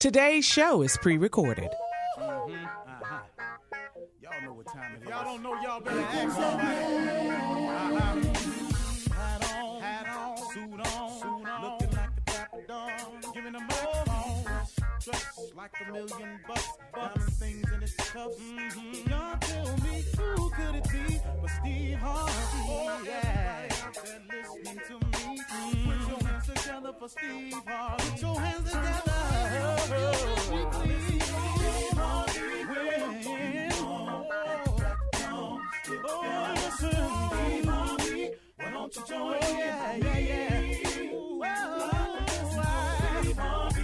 Today's show is pre-recorded. Y'all know what time it is. Y'all don't know, y'all better ask somebody. Hat on, suit on, looking like a dapper dog, giving them microphone, dressed like $1 million, diamond things in his cuffs. Y'all tell me who could it be but Steve Harvey? Oh, yeah. Everybody out there listening to me, put your hands together for Steve Harvey. Put your hands together. Why don't you join in? Yeah. Steve Harvey,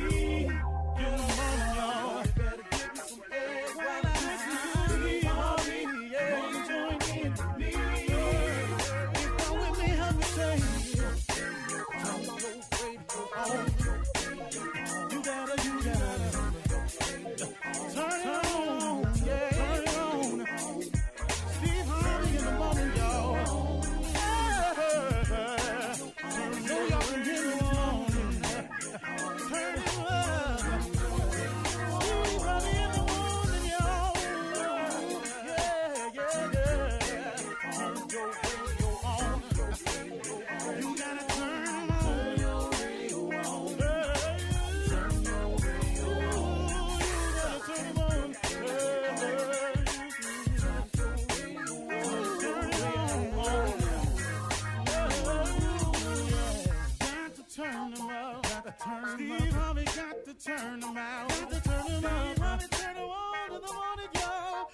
get them on, y'all. Better give me some eggs while I listen. Steve Harvey, yeah, join in with me. If you're with me, help me say, turn your radio on. You gotta turn it on, yeah, turn it on. Steve Harvey in the morning, y'all. So y'all can hear me on. Turn it up. Steve Harvey in the morning, y'all. Yeah. Turn your radio on. You gotta turn your radio on. Turn your radio on. You gotta turn it on. Turn them up. Steve Harvey got to turn them out. Got to turn them up. Steve Harvey turn them on to the morning, y'all.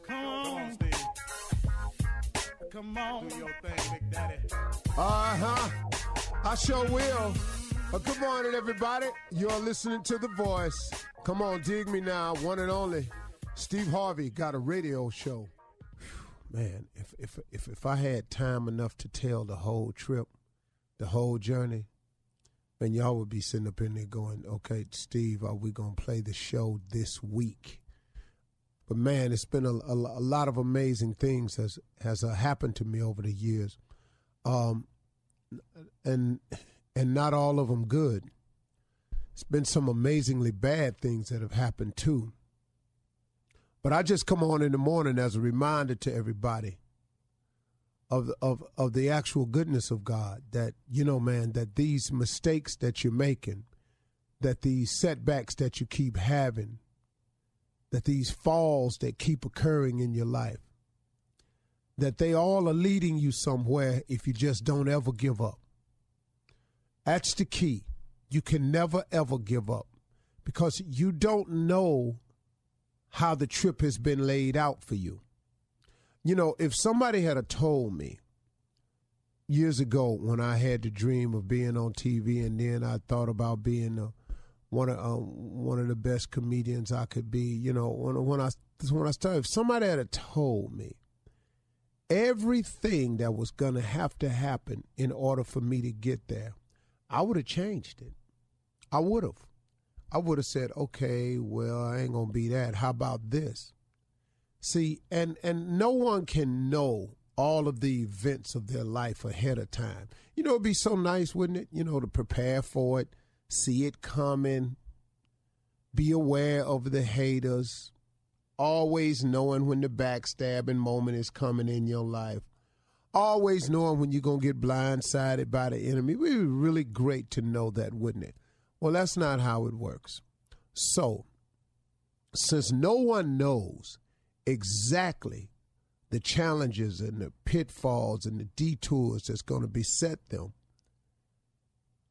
Come on, Steve. Come on. Do your thing, Big Daddy. I sure will. Good morning, everybody. You're listening to The Voice. Come on, dig me now. One and only. Steve Harvey got a radio show. Man, if I had time enough to tell the whole trip, the whole journey, man, y'all would be sitting up in there going, okay, Steve, are we going to play the show this week? But, man, it's been a lot of amazing things has happened to me over the years, and not all of them good. It's been some amazingly bad things that have happened, too. But I just come on in the morning as a reminder to everybody of the actual goodness of God, that, you know, man, that these mistakes that you're making, that these setbacks that you keep having, that these falls that keep occurring in your life, that they all are leading you somewhere if you just don't ever give up. That's the key. You can never, ever give up, because you don't know how the trip has been laid out for you. You know, if somebody had told me years ago when I had the dream of being on TV, and then I thought about being one of the best comedians I could be, you know, when I started, if somebody had told me everything that was going to happen in order for me to get there, I would have changed it. I would have said, okay, well, I ain't going to be that. How about this? See, and no one can know all of the events of their life ahead of time. You know, it'd be so nice, wouldn't it? You know, to prepare for it, see it coming, be aware of the haters, always knowing when the backstabbing moment is coming in your life, always knowing when you're going to get blindsided by the enemy. It would be really great to know that, wouldn't it? Well, that's not how it works. So, since no one knows exactly the challenges and the pitfalls and the detours that's going to beset them,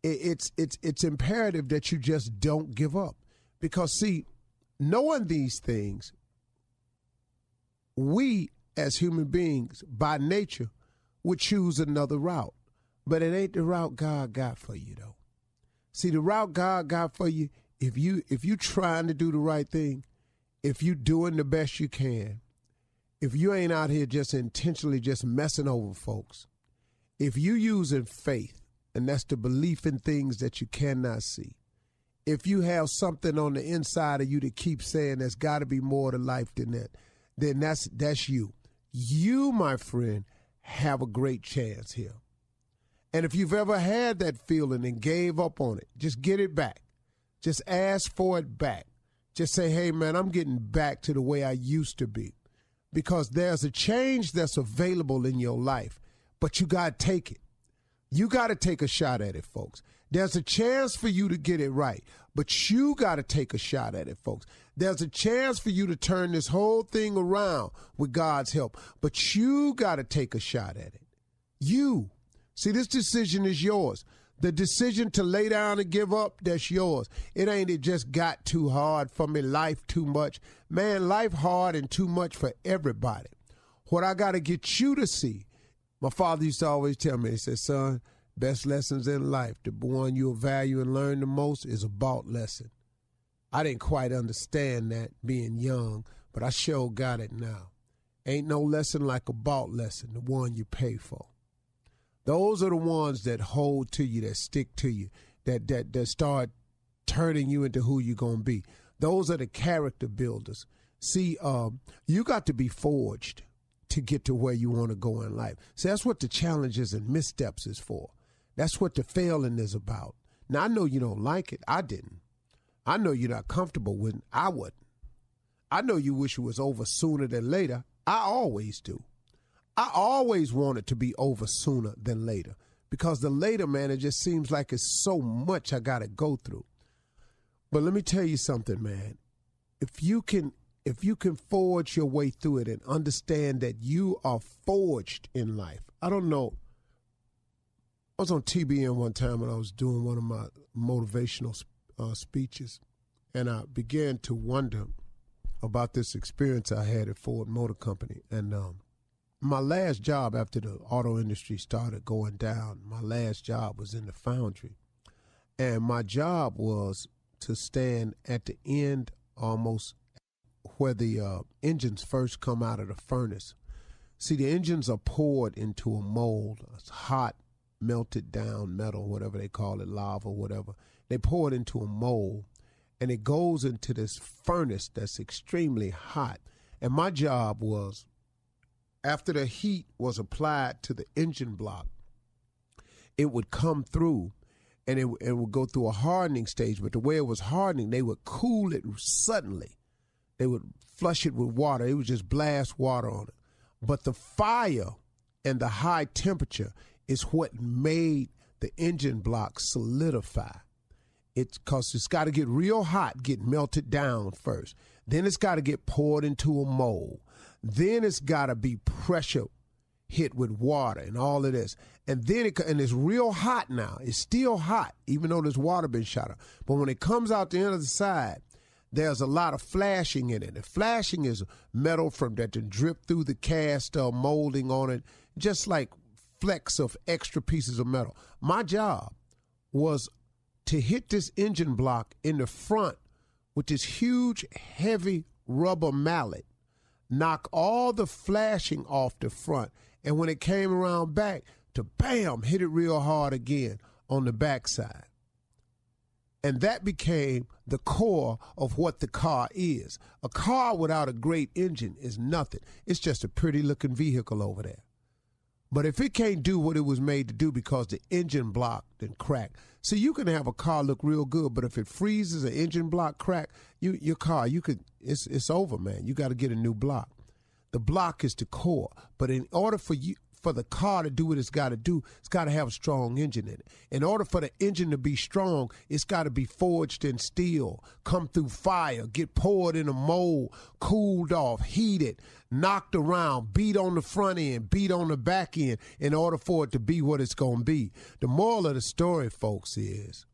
it's imperative that you just don't give up. Because, see, knowing these things, we as human beings, by nature, would choose another route. But it ain't the route God got for you, though. See, the route God got for you, if you trying to do the right thing, if you doing the best you can, if you ain't out here just intentionally just messing over folks, if you using faith, and that's the belief in things that you cannot see, if you have something on the inside of you that keeps saying there's got to be more to life than that, then that's you. You, my friend, have a great chance here. And if you've ever had that feeling and gave up on it, just get it back. Just ask for it back. Just say, hey, man, I'm getting back to the way I used to be. Because there's a change that's available in your life, but you got to take it. You got to take a shot at it, folks. There's a chance for you to get it right, but you got to take a shot at it, folks. There's a chance for you to turn this whole thing around with God's help, but you got to take a shot at it. You. See, this decision is yours. The decision to lay down and give up, that's yours. It ain't it just got too hard for me, life too much. Man, life hard and too much for everybody. What I got to get you to see, my father used to always tell me, he said, son, best lessons in life, the one you'll value and learn the most is a bought lesson. I didn't quite understand that being young, but I sure got it now. Ain't no lesson like a bought lesson, the one you pay for. Those are the ones that hold to you, that stick to you, that start turning you into who you're going to be. Those are the character builders. See, you got to be forged to get to where you want to go in life. See, that's what the challenges and missteps is for. That's what the failing is about. Now, I know you don't like it. I didn't. I know you're not comfortable with it. I wouldn't. I know you wish it was over sooner than later. I always do. I always want it to be over sooner than later, because the later, man, it just seems like it's so much I got to go through. But let me tell you something, man. If you can forge your way through it and understand that you are forged in life. I don't know. I was on TBN one time when I was doing one of my motivational speeches, and I began to wonder about this experience I had at Ford Motor Company. And my last job after the auto industry started going down, my last job was in the foundry. And my job was to stand at the end almost where the engines first come out of the furnace. See, the engines are poured into a mold. It's hot, melted down metal, whatever they call it, lava, whatever. They pour it into a mold, and it goes into this furnace that's extremely hot. And my job was, after the heat was applied to the engine block, it would come through, and it would go through a hardening stage. But the way it was hardening, they would cool it suddenly. They would flush it with water. It would just blast water on it. But the fire and the high temperature is what made the engine block solidify. It's because it's got to get real hot, get melted down first. Then it's got to get poured into a mold. Then it's got to be pressure hit with water and all of this. And then it's real hot now. It's still hot, even though there's water been shot up. But when it comes out the end of the side, there's a lot of flashing in it. And flashing is metal from that to drip through the cast molding on it, just like flecks of extra pieces of metal. My job was to hit this engine block in the front with this huge, heavy rubber mallet, knock all the flashing off the front, and when it came around back, to bam, hit it real hard again on the backside. And that became the core of what the car is. A car without a great engine is nothing. It's just a pretty looking vehicle over there. But if it can't do what it was made to do because the engine block then cracked. See, you can have a car look real good, but if it freezes, an engine block crack, your car, it's over, man. You got to get a new block. The block is the core. But in order for the car to do what it's got to do, it's got to have a strong engine in it. In order for the engine to be strong, it's got to be forged in steel, come through fire, get poured in a mold, cooled off, heated, knocked around, beat on the front end, beat on the back end in order for it to be what it's going to be. The moral of the story, folks, is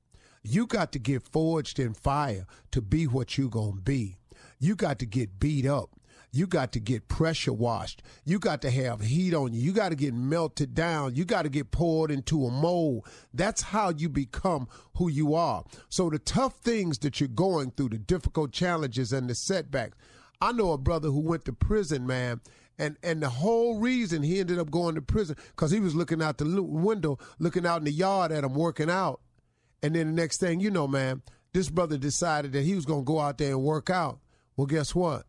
you got to get forged in fire to be what you're going to be. You got to get beat up. You got to get pressure washed. You got to have heat on you. You got to get melted down. You got to get poured into a mold. That's how you become who you are. So the tough things that you're going through, the difficult challenges and the setbacks. I know a brother who went to prison, man, and the whole reason he ended up going to prison because he was looking out the window, looking out in the yard at him working out. And then the next thing you know, man, this brother decided that he was going to go out there and work out. Well, guess what?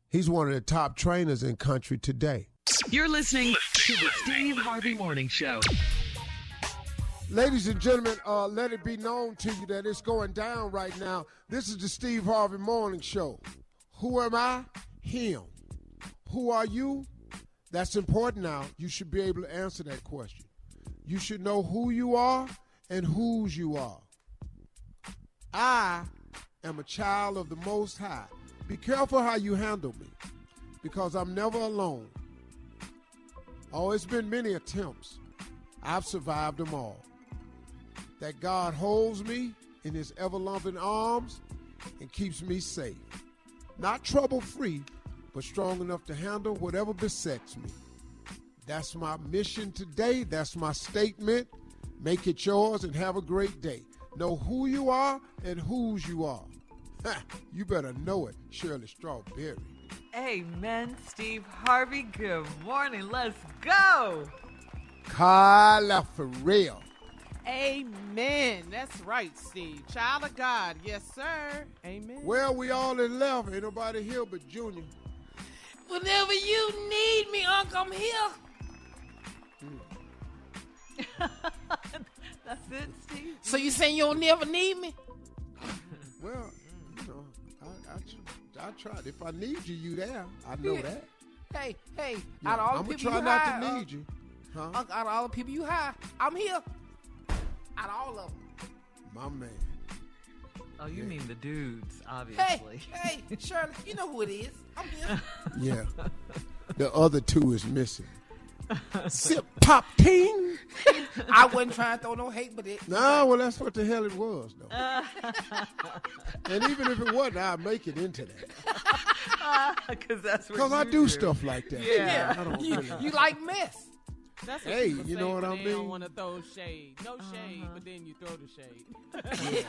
He's one of the top trainers in country today. You're listening to the Steve Harvey Morning Show. Ladies and gentlemen, let it be known to you that it's going down right now. This is the Steve Harvey Morning Show. Who am I? Him. Who are you? That's important now. You should be able to answer that question. You should know who you are and whose you are. I am a child of the Most High. Be careful how you handle me, because I'm never alone. Oh, it's been many attempts. I've survived them all. That God holds me in his ever-loving arms and keeps me safe. Not trouble-free, but strong enough to handle whatever besets me. That's my mission today. That's my statement. Make it yours and have a great day. Know who you are and whose you are. You better know it, Shirley Strawberry. Amen, Steve Harvey. Good morning. Let's go. Carla for real. Amen. That's right, Steve. Child of God. Yes, sir. Amen. Well, we all in love. Ain't nobody here but Junior. Whenever you need me, Uncle, I'm here. That's it, Steve. So you saying you'll never need me? Well, you know, I tried. If I need you, you there. I know that. Hey, Yeah, out of all I'm the going to people try you not hire, to need you. Huh? Uncle, out of all the people you hire, I'm here. Out of all of them. My man. Oh, you mean the dudes, Hey, obviously. hey, Shirley, you know who it is. I'm here. Yeah. The other two is missing. Sip, pop, ting. I wasn't trying to throw no hate, but it. No, well, that's what the hell it was, though. And even if it wasn't, I'd make it into that. Because that's what Because I you do stuff like that. Yeah. I don't You, really. you like mess. That's what Hey, people you say know what when I they mean? don't want to throw shade. No shade, but then you throw the shade.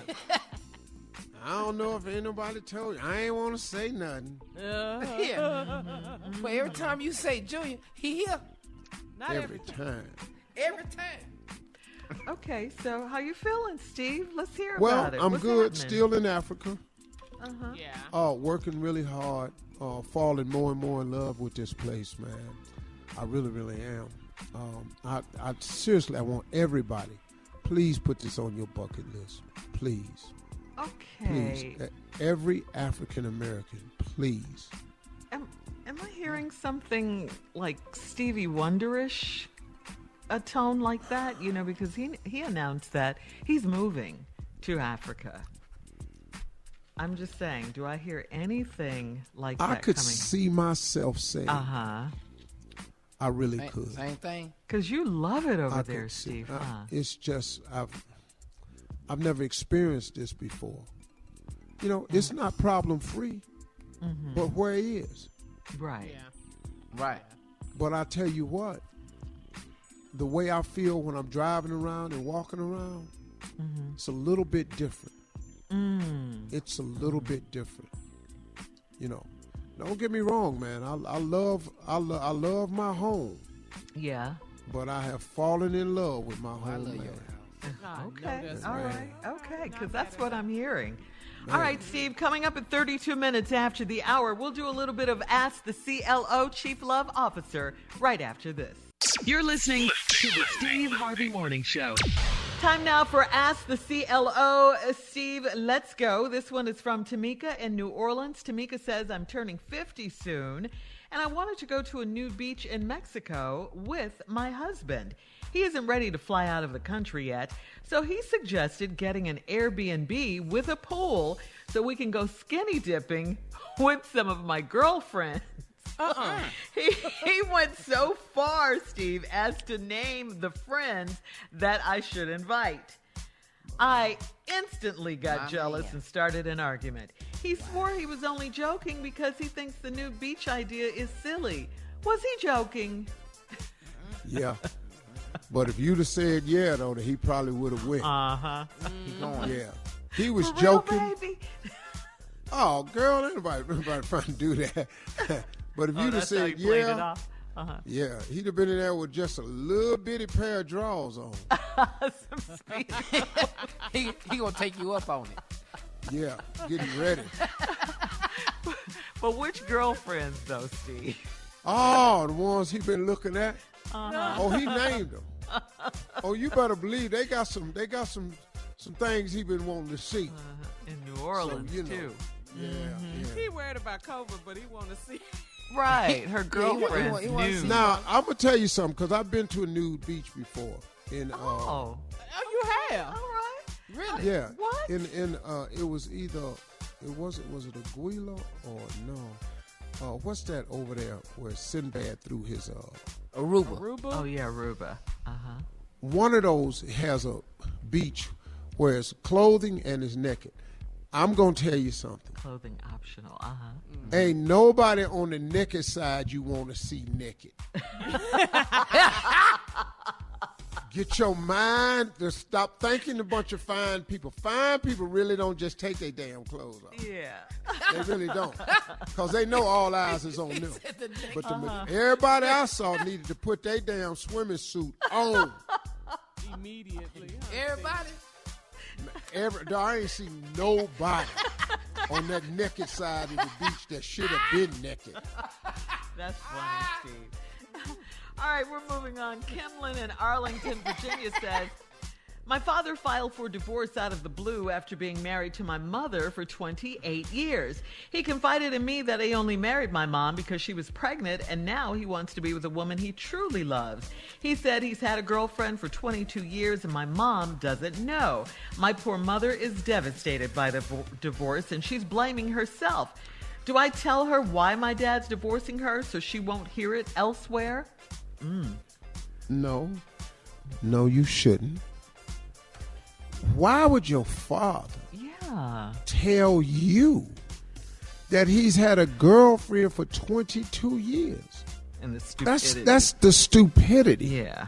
I don't know if anybody told you. I ain't want to say nothing. Yeah. But every time you say Junior, he here. Not Every time. Every time. Okay, so how you feeling, Steve? Let's hear Well, about it. I'm What's good. happening? Still in Africa. Yeah. Working really hard. Falling more and more in love with this place, man. I really, really am. I seriously, I want everybody. Please put this on your bucket list. Please. Okay. Please. Every African American, please. Am I hearing something like Stevie Wonderish, a tone like that? You know, because he announced that he's moving to Africa. I'm just saying, do I hear anything like that I could coming? see myself saying, Uh-huh. I really could. Same thing. Because you love it over I there, could see- Steve, huh? It's just I've never experienced this before. You know, it's not problem free, but where it is. Right. Yeah. Right. But I tell you what, the way I feel when I'm driving around and walking around, it's a little bit different. It's a little bit different. You know, don't get me wrong, man. I love my home, Yeah. but I have fallen in love with my home. I love man. your house. I know Okay. that's All right. right. Okay. Because that's what I'm hearing. All right, Steve, coming up at 32 minutes after the hour, we'll do a little bit of Ask the CLO, Chief Love Officer, right after this. You're listening to the Steve Harvey Morning Show. Time now for Ask the CLO. Steve, let's go. This one is from Tamika in New Orleans. Tamika says, I'm turning 50 soon, and I wanted to go to a nude beach in Mexico with my husband. He isn't ready to fly out of the country yet, so he suggested getting an Airbnb with a pool so we can go skinny dipping with some of my girlfriends. He went so far, Steve, as to name the friends that I should invite. I instantly got jealous and started an argument. He swore he was only joking because he thinks the nude beach idea is silly. Was he joking? Yeah. But if you'd have said yeah, though, he probably would have went. Uh-huh. Keep going. Yeah. He was For real, joking. baby? Oh, girl, anybody trying to do that. But if you'd have that's how said he played it yeah, off. Uh-huh. yeah, he'd have been in there with just a little bitty pair of drawers on. Some speed. He gonna take you up on it. Yeah, getting ready. But which girlfriends, though, Steve? Oh, the ones he been looking at. Oh, he named them. Oh, you better believe they got some things he been wanting to see. In New Orleans, too. Yeah. He worried about COVID, but he want to see. Right, her girlfriend's nude. Now, I'm going to tell you something, because I've been to a nude beach before. Oh, you have? All right. Really? Yeah. What? It was either, was it Aguila or no? What's that over there where Sinbad threw his Aruba. Oh, yeah, Aruba. One of those has a beach where it's clothing and it's naked. I'm going to tell you something. Clothing optional. Ain't nobody on the naked side you want to see naked. Get your mind to stop thinking a bunch of fine people. Fine people really don't just take their damn clothes off. Yeah. They really don't. Because they know all eyes is on them. But everybody I saw needed to put their damn swimming suit on. Immediately. Everybody? I ain't seen nobody on that naked side of the beach that should have been naked. That's funny, Steve. All right, we're moving on. Kimlin in Arlington, Virginia says, my father filed for divorce out of the blue after being married to my mother for 28 years. He confided in me that he only married my mom because she was pregnant, and now he wants to be with a woman he truly loves. He said he's had a girlfriend for 22 years, and my mom doesn't know. My poor mother is devastated by the divorce, and she's blaming herself. Do I tell her why my dad's divorcing her so she won't hear it elsewhere? No, you shouldn't. Why would your father tell you that he's had a girlfriend for 22 years? And the stupidity. That's the stupidity. Yeah.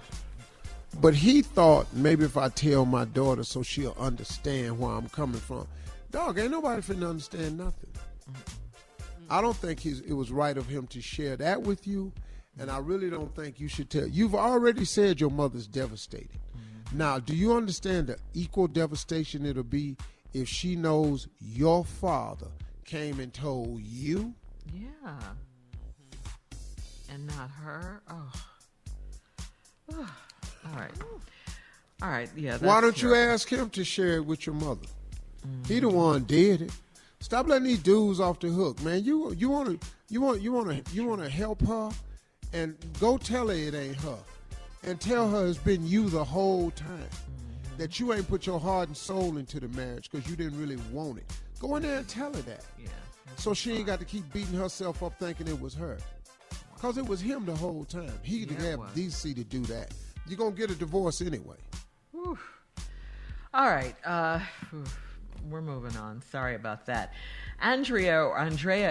But he thought maybe if I tell my daughter so she'll understand where I'm coming from. Dog, ain't nobody finna understand nothing. I don't think it was right of him to share that with you, and I really don't think you should tell. You've already said your mother's devastated. Now, do you understand the equal devastation it'll be if she knows your father came and told you? Yeah. And not her? Oh. All right, yeah. Why don't you ask him to share it with your mother? He the one did it. Stop letting these dudes off the hook, man. You want to help her, and go tell her it ain't her. And tell her it's been you the whole time. That you ain't put your heart and soul into the marriage because you didn't really want it. Go in there and tell her that. Yeah. So she ain't got to keep beating herself up thinking it was her. Because it was him the whole time. He didn't have decency to do that. You're going to get a divorce anyway. Whew. All right. We're moving on. Sorry about that. Andrea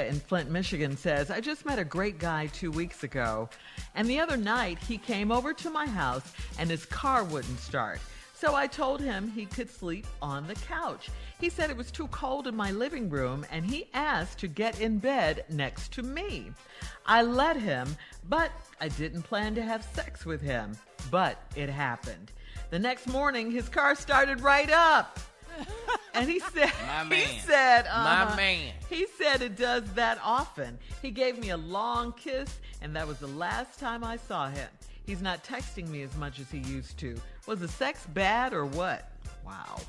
in Flint, Michigan says, I just met a great guy 2 weeks ago, and the other night he came over to my house and his car wouldn't start. So I told him he could sleep on the couch. He said it was too cold in my living room, and he asked to get in bed next to me. I let him, but I didn't plan to have sex with him. But it happened. The next morning, his car started right up. And he said, My man. He said it does that often. He gave me a long kiss, and that was the last time I saw him. He's not texting me as much as he used to. Was the sex bad or what? Wow.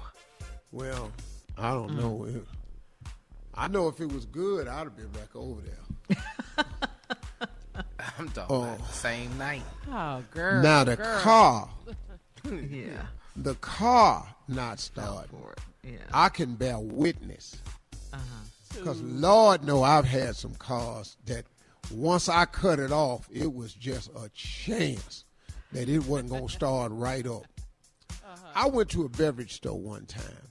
Well, I don't know. I know if it was good, I'd have been back over there. I'm talking about the same night. Oh, girl. Now the car. Yeah. The car not starting. Yeah. I can bear witness. Because Lord know I've had some cars that once I cut it off, it was just a chance that it wasn't going to start right up. I went to a beverage store one time,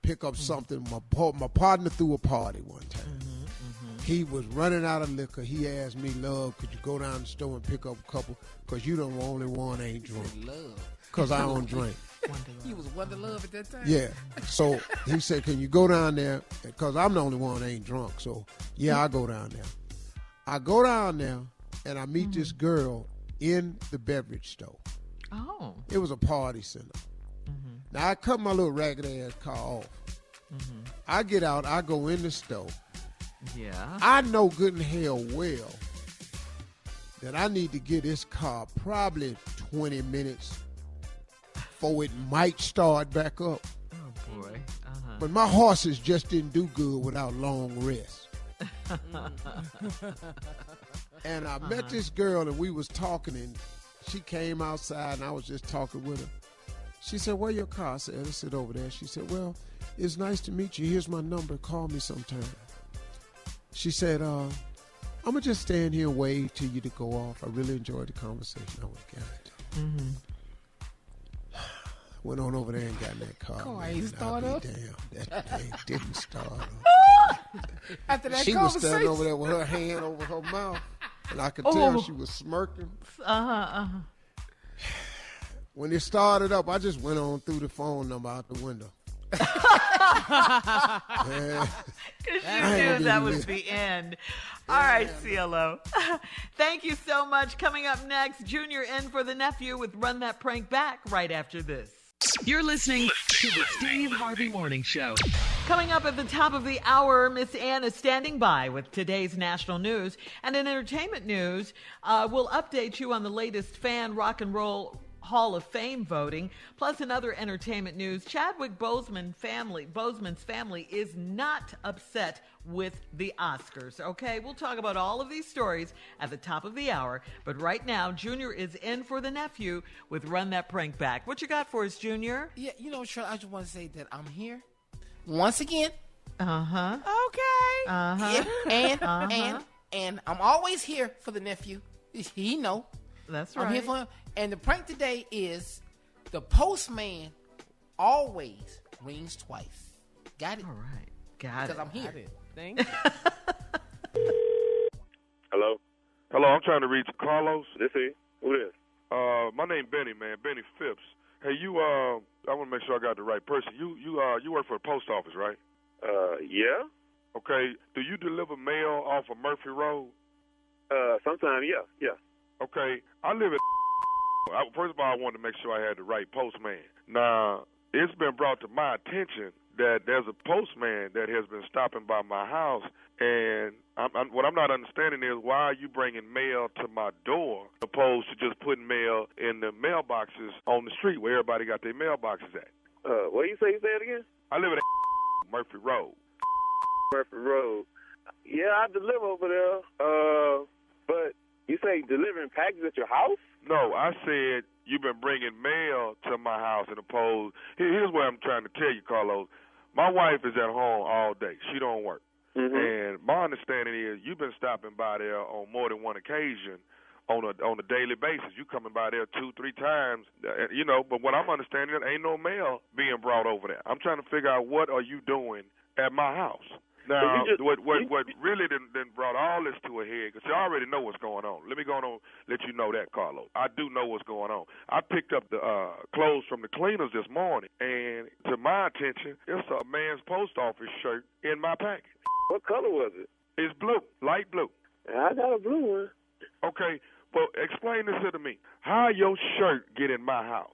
pick up something. My partner threw a party one time. He was running out of liquor. He asked me, love, could you go down to the store and pick up a couple? Because you the only one ain't drunk. Love. Because I don't drink. He was Wonder Love at that time? Yeah. So he said, can you go down there? Because I'm the only one that ain't drunk. So, yeah, I go down there. I go down there, and I meet this girl in the beverage store. Oh. It was a party center. Now, I cut my little ragged-ass car off. I get out. I go in the store. Yeah. I know good and hell well that I need to get this car probably 20 minutes before it might start back up. Oh, boy. Uh-huh. But my horses just didn't do good without long rest. And I met this girl, and we was talking, and she came outside, and I was just talking with her. She said, where your car? I said, I sit over there. She said, well, it's nice to meet you. Here's my number. Call me sometime. She said, I'm going to just stand here and wait till you to go off. I really enjoyed the conversation. I was got it. Mm-hmm. Went on over there and got in that car. Car ain't start up. Damn, that thing didn't start up. After that She was conversation. standing over there with her hand over her mouth, and I could tell she was smirking. When it started up, I just went on through the phone number out the window. Yeah. Because you knew that was the end. All right, CLO. Thank you so much. Coming up next, Junior in for the nephew with Run That Prank Back right after this. You're listening to the Steve Harvey Morning Show. Coming up at the top of the hour, Miss Ann is standing by with today's national news. And in entertainment news, we'll update you on the latest fan rock and roll Hall of Fame voting. Plus, in other entertainment news, Chadwick Boseman's family is not upset with the Oscars. Okay, we'll talk about all of these stories at the top of the hour. But right now, Junior is in for the nephew with Run That Prank Back. What you got for us, Junior? Yeah, you know, Shirley, I just want to say that I'm here once again. Uh-huh. Okay. Uh-huh. And I'm always here for the nephew. He know. That's right. I'm here for him. And the prank today is the postman always rings twice. Got it? All right. Got it. Because I'm here. Got it. Thank you. Hello? Hello, I'm trying to reach Carlos. This is? Who this? My name Benny, man. Benny Phipps. Hey, you, I want to make sure I got the right person. You work for the post office, right? Yeah? Okay. Do you deliver mail off of Murphy Road? Sometimes, yeah. Okay. I live at first of all, I wanted to make sure I had the right postman. Now, it's been brought to my attention that there's a postman that has been stopping by my house, and what I'm not understanding is why are you bringing mail to my door opposed to just putting mail in the mailboxes on the street where everybody got their mailboxes at? What do you say? Say it again? I live at Murphy Road. Murphy Road. Yeah, I deliver over there. But you say delivering packages at your house? No, I said you've been bringing mail to my house and opposed. Here's what I'm trying to tell you, Carlos. My wife is at home all day. She don't work. Mm-hmm. And my understanding is you've been stopping by there on more than one occasion on a daily basis. You coming by there 2-3 times, but what I'm understanding is ain't no mail being brought over there. I'm trying to figure out what are you doing at my house. Now, what really done brought all this to a head, because you already know what's going on. Let me go on and let you know that, Carlos. I do know what's going on. I picked up the clothes from the cleaners this morning, and to my attention, it's a man's post office shirt in my package. What color was it? It's blue, light blue. I got a blue one. Okay, but explain this to me. How your shirt get in my house?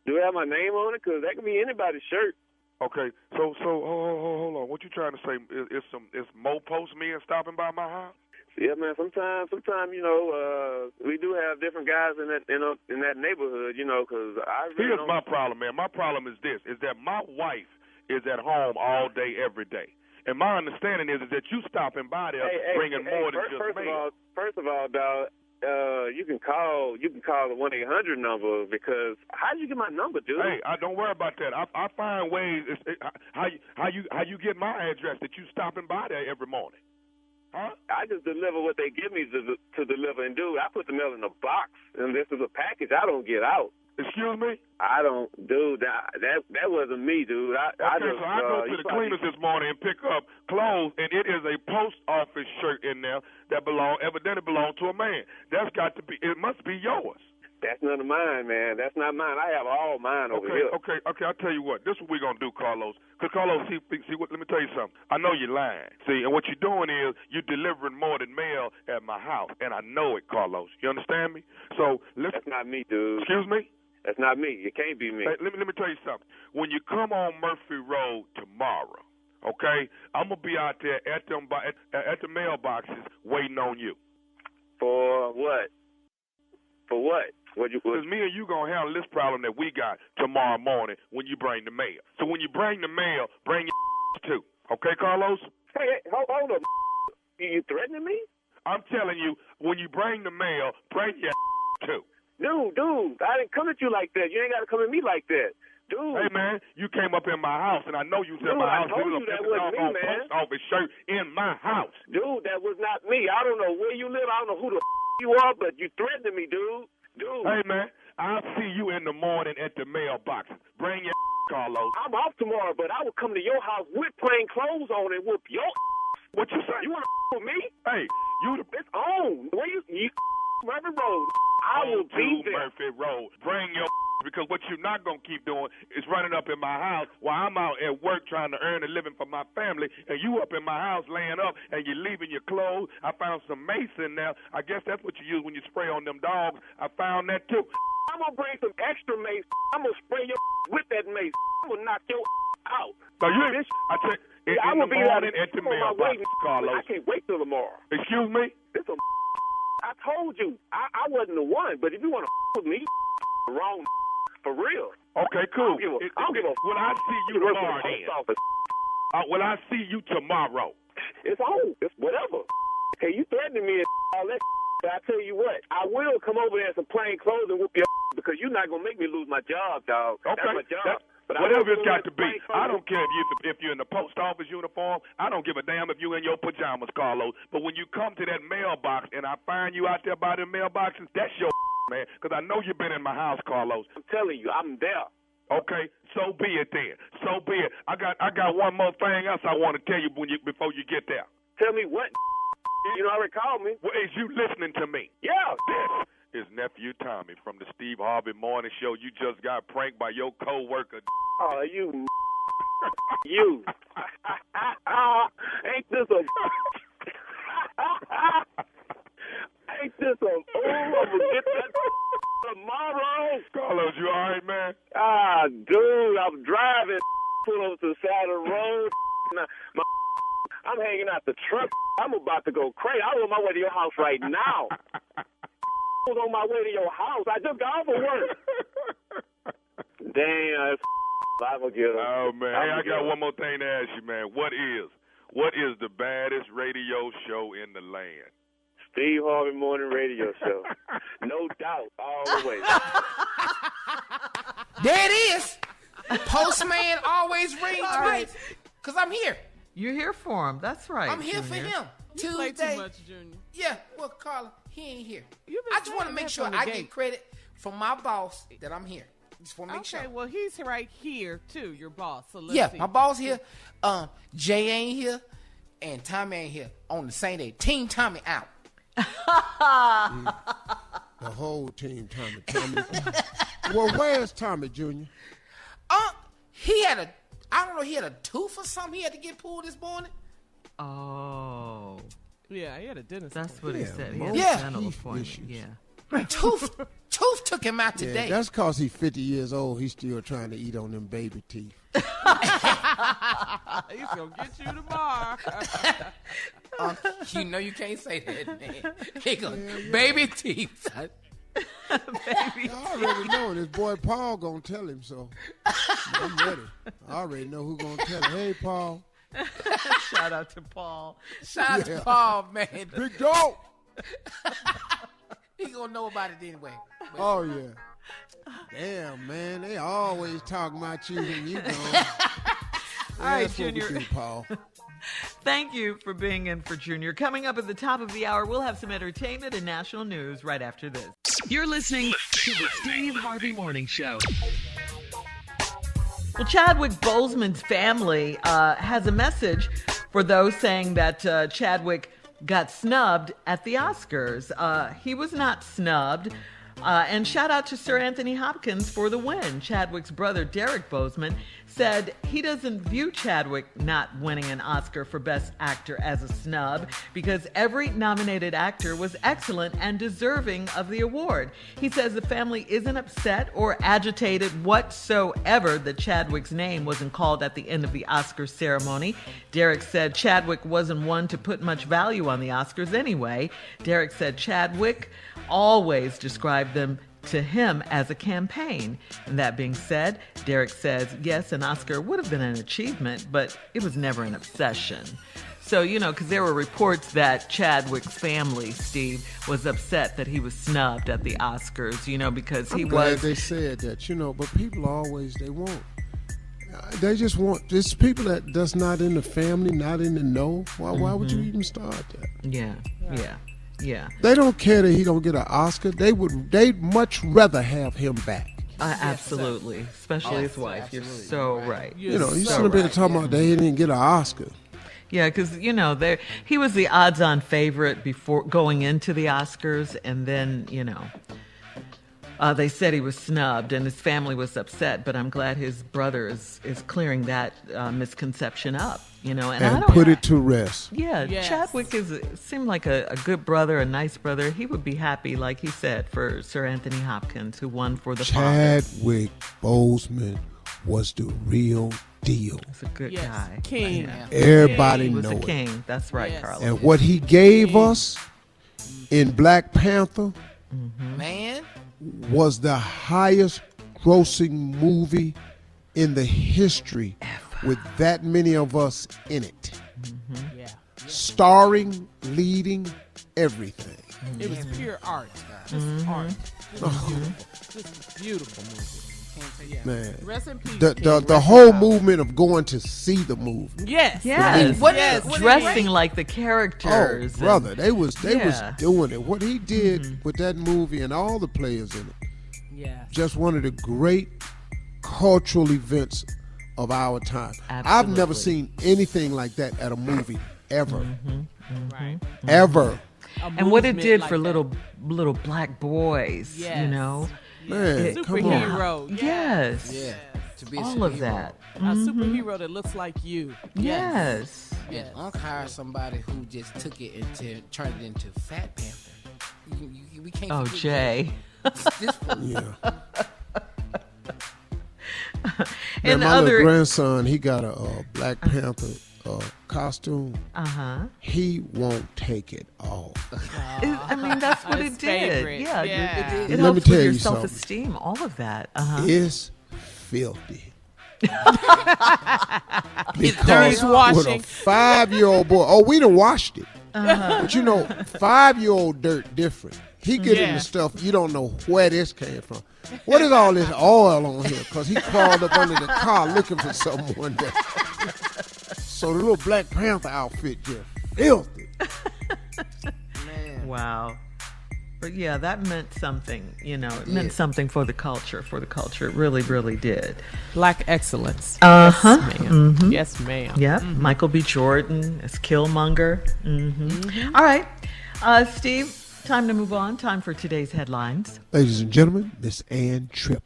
Do it have my name on it? Because that could be anybody's shirt. Okay, so hold on. What you trying to say? Is more postmen stopping by my house? Yeah, man. Sometimes, we do have different guys in that neighborhood, because I really Here's my problem, man. My problem is this: is that my wife is at home all day, every day, and my understanding is that you stopping by there bringing more than just mail. First of all, dog. You can call the 1-800 number because how did you get my number, dude? Hey, don't worry about that. I find ways. How you get my address that you stopping by there every morning? Huh? I just deliver what they give me to deliver, and dude, I put the mail in a box, and this is a package I don't get out. Excuse me? I don't, dude. That wasn't me, dude. I go to the cleaners this morning and pick up clothes, and it is a post office shirt in there that evidently belonged to a man. That's got to be. It must be yours. That's none of mine, man. That's not mine. I have all mine over here. Okay. I'll tell you what. This is what we're gonna do, Carlos. Because Carlos, see what? Let me tell you something. I know you're lying. See, and what you're doing is you're delivering more than mail at my house, and I know it, Carlos. You understand me? So listen. That's not me, dude. Excuse me? That's not me. It can't be me. Hey, let me tell you something. When you come on Murphy Road tomorrow, okay, I'm gonna be out there at the mailboxes waiting on you. For what? For what? Because me and you going to handle this problem that we got tomorrow morning when you bring the mail. So when you bring the mail, bring your too. Okay, Carlos? Hey, hold up. You threatening me? I'm telling you, when you bring the mail, bring your too. Dude, I didn't come at you like that. You ain't got to come at me like that. Dude. Hey, man, you came up in my house, and I know you was in my house. I told you that wasn't me, man. Post office shirt in my house. Dude, that was not me. I don't know where you live. I don't know who the you are, but you threatening me, dude. Hey, man, I'll see you in the morning at the mailbox. Bring your Carlos. I'm off tomorrow, but I will come to your house with plain clothes on and whoop your What you say? You want to with me? Hey, It's on. Where you Murphy Road. I will be there. Murphy Road. Bring your because what you're not going to keep doing is running up in my house while I'm out at work trying to earn a living for my family, and you up in my house laying up, and you're leaving your clothes. I found some mace in there. I guess that's what you use when you spray on them dogs. I found that, too. I'm going to bring some extra mace. I'm going to spray your with that mace. I'm going to knock your out. So you ain't, I tell you, in the morning at the mailbox, Carlos. I can't wait till tomorrow. Excuse me? It's a I told you. I wasn't the one, but if you want to with me, wrong. For real. Okay, cool. I don't give a Will I see you tomorrow then? Will I see you tomorrow? It's on. It's whatever. Okay, you threatening me and all that. But I tell you what, I will come over there in some plain clothes and whoop your because you're not going to make me lose my job, dog. Okay. That's my job. But whatever it's got to be. I don't care if you're in the post office uniform. I don't give a damn if you're in your pajamas, Carlos. But when you come to that mailbox and I find you out there by the mailboxes, that's your man, because I know you've been in my house, Carlos. I'm telling you, I'm there. Okay, so be it then. So be it. I got one more thing else I want to tell you before you get there. Tell me what? You already called me. Well, is you listening to me? Yeah. This is Nephew Tommy from the Steve Harvey Morning Show. You just got pranked by your co-worker. Oh, you. You. Ain't this a... Ain't this a... Oh, I'm going to get that tomorrow. Carlos, you all right, man? Dude, I'm driving. Pull over to the side of the road. I'm hanging out the truck. I'm about to go crazy. I'm on my way to your house right now. I was on my way to your house. I just got off of work. Damn, I'm going to get him. Oh, man. Hey, I got one more thing to ask you, man. What is the baddest radio show in the land? Steve Harvey Morning Radio Show. No doubt, all the way. There it is. Postman always rings right. Because I'm here. You're here for him. That's right. I'm here for him. You play too much, Junior. Yeah, well, Carla, he ain't here. I just want to make sure I get credit from my boss that I'm here. Just want to make sure. Okay, well, he's right here, too, your boss. So let's see. My boss here. Jay ain't here, and Tommy ain't here on the same day. Team Tommy out. The whole team, Tommy. Well, where's Tommy Jr.? He had a tooth or something he had to get pulled this morning. Oh. Yeah, he had a dentist. That's what he said. Yeah, He had a dental appointment. Yeah. Tooth took him out today. That's because he's 50 years old. He's still trying to eat on them baby teeth. He's going to get you tomorrow. You know you can't say that, man. He goes, baby teeth. Baby. I already know it. His boy Paul going to tell him, so I'm ready. I already know who's going to tell him. Hey, Paul. Shout out to Paul. Shout out to Paul, man. Big dog. He gonna know about it anyway. Oh, yeah. Damn, man. They always talking about you when you gone. All right, that's Junior. What we do, Paul. Thank you for being in for Junior. Coming up at the top of the hour, we'll have some entertainment and national news right after this. You're listening to the Steve Harvey Morning Show. Well, Chadwick Boseman's family has a message for those saying that Chadwick got snubbed at the Oscars. He was not snubbed. And shout out to Sir Anthony Hopkins for the win. Chadwick's brother, Derek Boseman, said he doesn't view Chadwick not winning an Oscar for Best Actor as a snub because every nominated actor was excellent and deserving of the award. He says the family isn't upset or agitated whatsoever that Chadwick's name wasn't called at the end of the Oscar ceremony. Derek said Chadwick wasn't one to put much value on the Oscars anyway. Derek said Chadwick always described them to him as a campaign. And that being said, Derek says, yes, an Oscar would have been an achievement, but it was never an obsession. So, because there were reports that Chadwick's family, Steve, was upset that he was snubbed at the Oscars, because I'm glad they said that, but people always, they just want, this people that's not in the family, not in the know. Why would you even start that? Yeah. They don't care that he don't get an Oscar. They'd much rather have him back. Absolutely, especially his wife. You're so right. You shouldn't be talking about they didn't get an Oscar. Yeah, because he was the odds-on favorite before going into the Oscars, and then they said he was snubbed, and his family was upset. But I'm glad his brother is clearing that misconception up. And put it to rest. Yeah, yes. Chadwick seemed like a good brother, a nice brother. He would be happy, like he said, for Sir Anthony Hopkins, who won for the Chadwick Boseman was the real deal. He's a good guy. King. Yeah. Everybody knows know it. He was a king. That's right, Carla. And what he gave us in Black Panther, man, was the highest grossing movie in the history with that many of us in it. Starring, leading, everything. It was pure art. Just art. Just beautiful movie. Man, rest in peace. The whole movement of going to see the movie. Yes. Dressing like the characters. Oh, brother, they was doing it. What he did with that movie and all the players in it. Yes. Just one of the great cultural events of our time. Absolutely. I've never seen anything like that at a movie ever. Right. Ever. And what it did for little black boys, Man, superhero. Yes. Yeah. To be all of that. A superhero that looks like you. Yes. And Unc hired somebody who just took it and turned it into Fat Panther. We can't. Oh, Jay. And my little grandson, he got a Black Panther costume. He won't take it off. I mean, that's what it did. Favorite. Yeah. It Let helps me tell with your you something. self-esteem, all of that. It's filthy. Dirty Because with washing. a 5-year-old boy, we done washed it. But 5-year-old dirt different. He get into stuff you don't know where this came from. What is all this oil on here? Because he crawled up under the car looking for something one day. So the little Black Panther outfit just filthy. Man. Wow. But yeah, that meant something, it meant something for the culture. It really, really did. Black excellence. Uh-huh. Yes, ma'am. Yes, ma'am. Yeah. Michael B. Jordan as Killmonger. All right. Steve, time to move on. Time for today's headlines. Ladies and gentlemen, Miss Ann Tripp.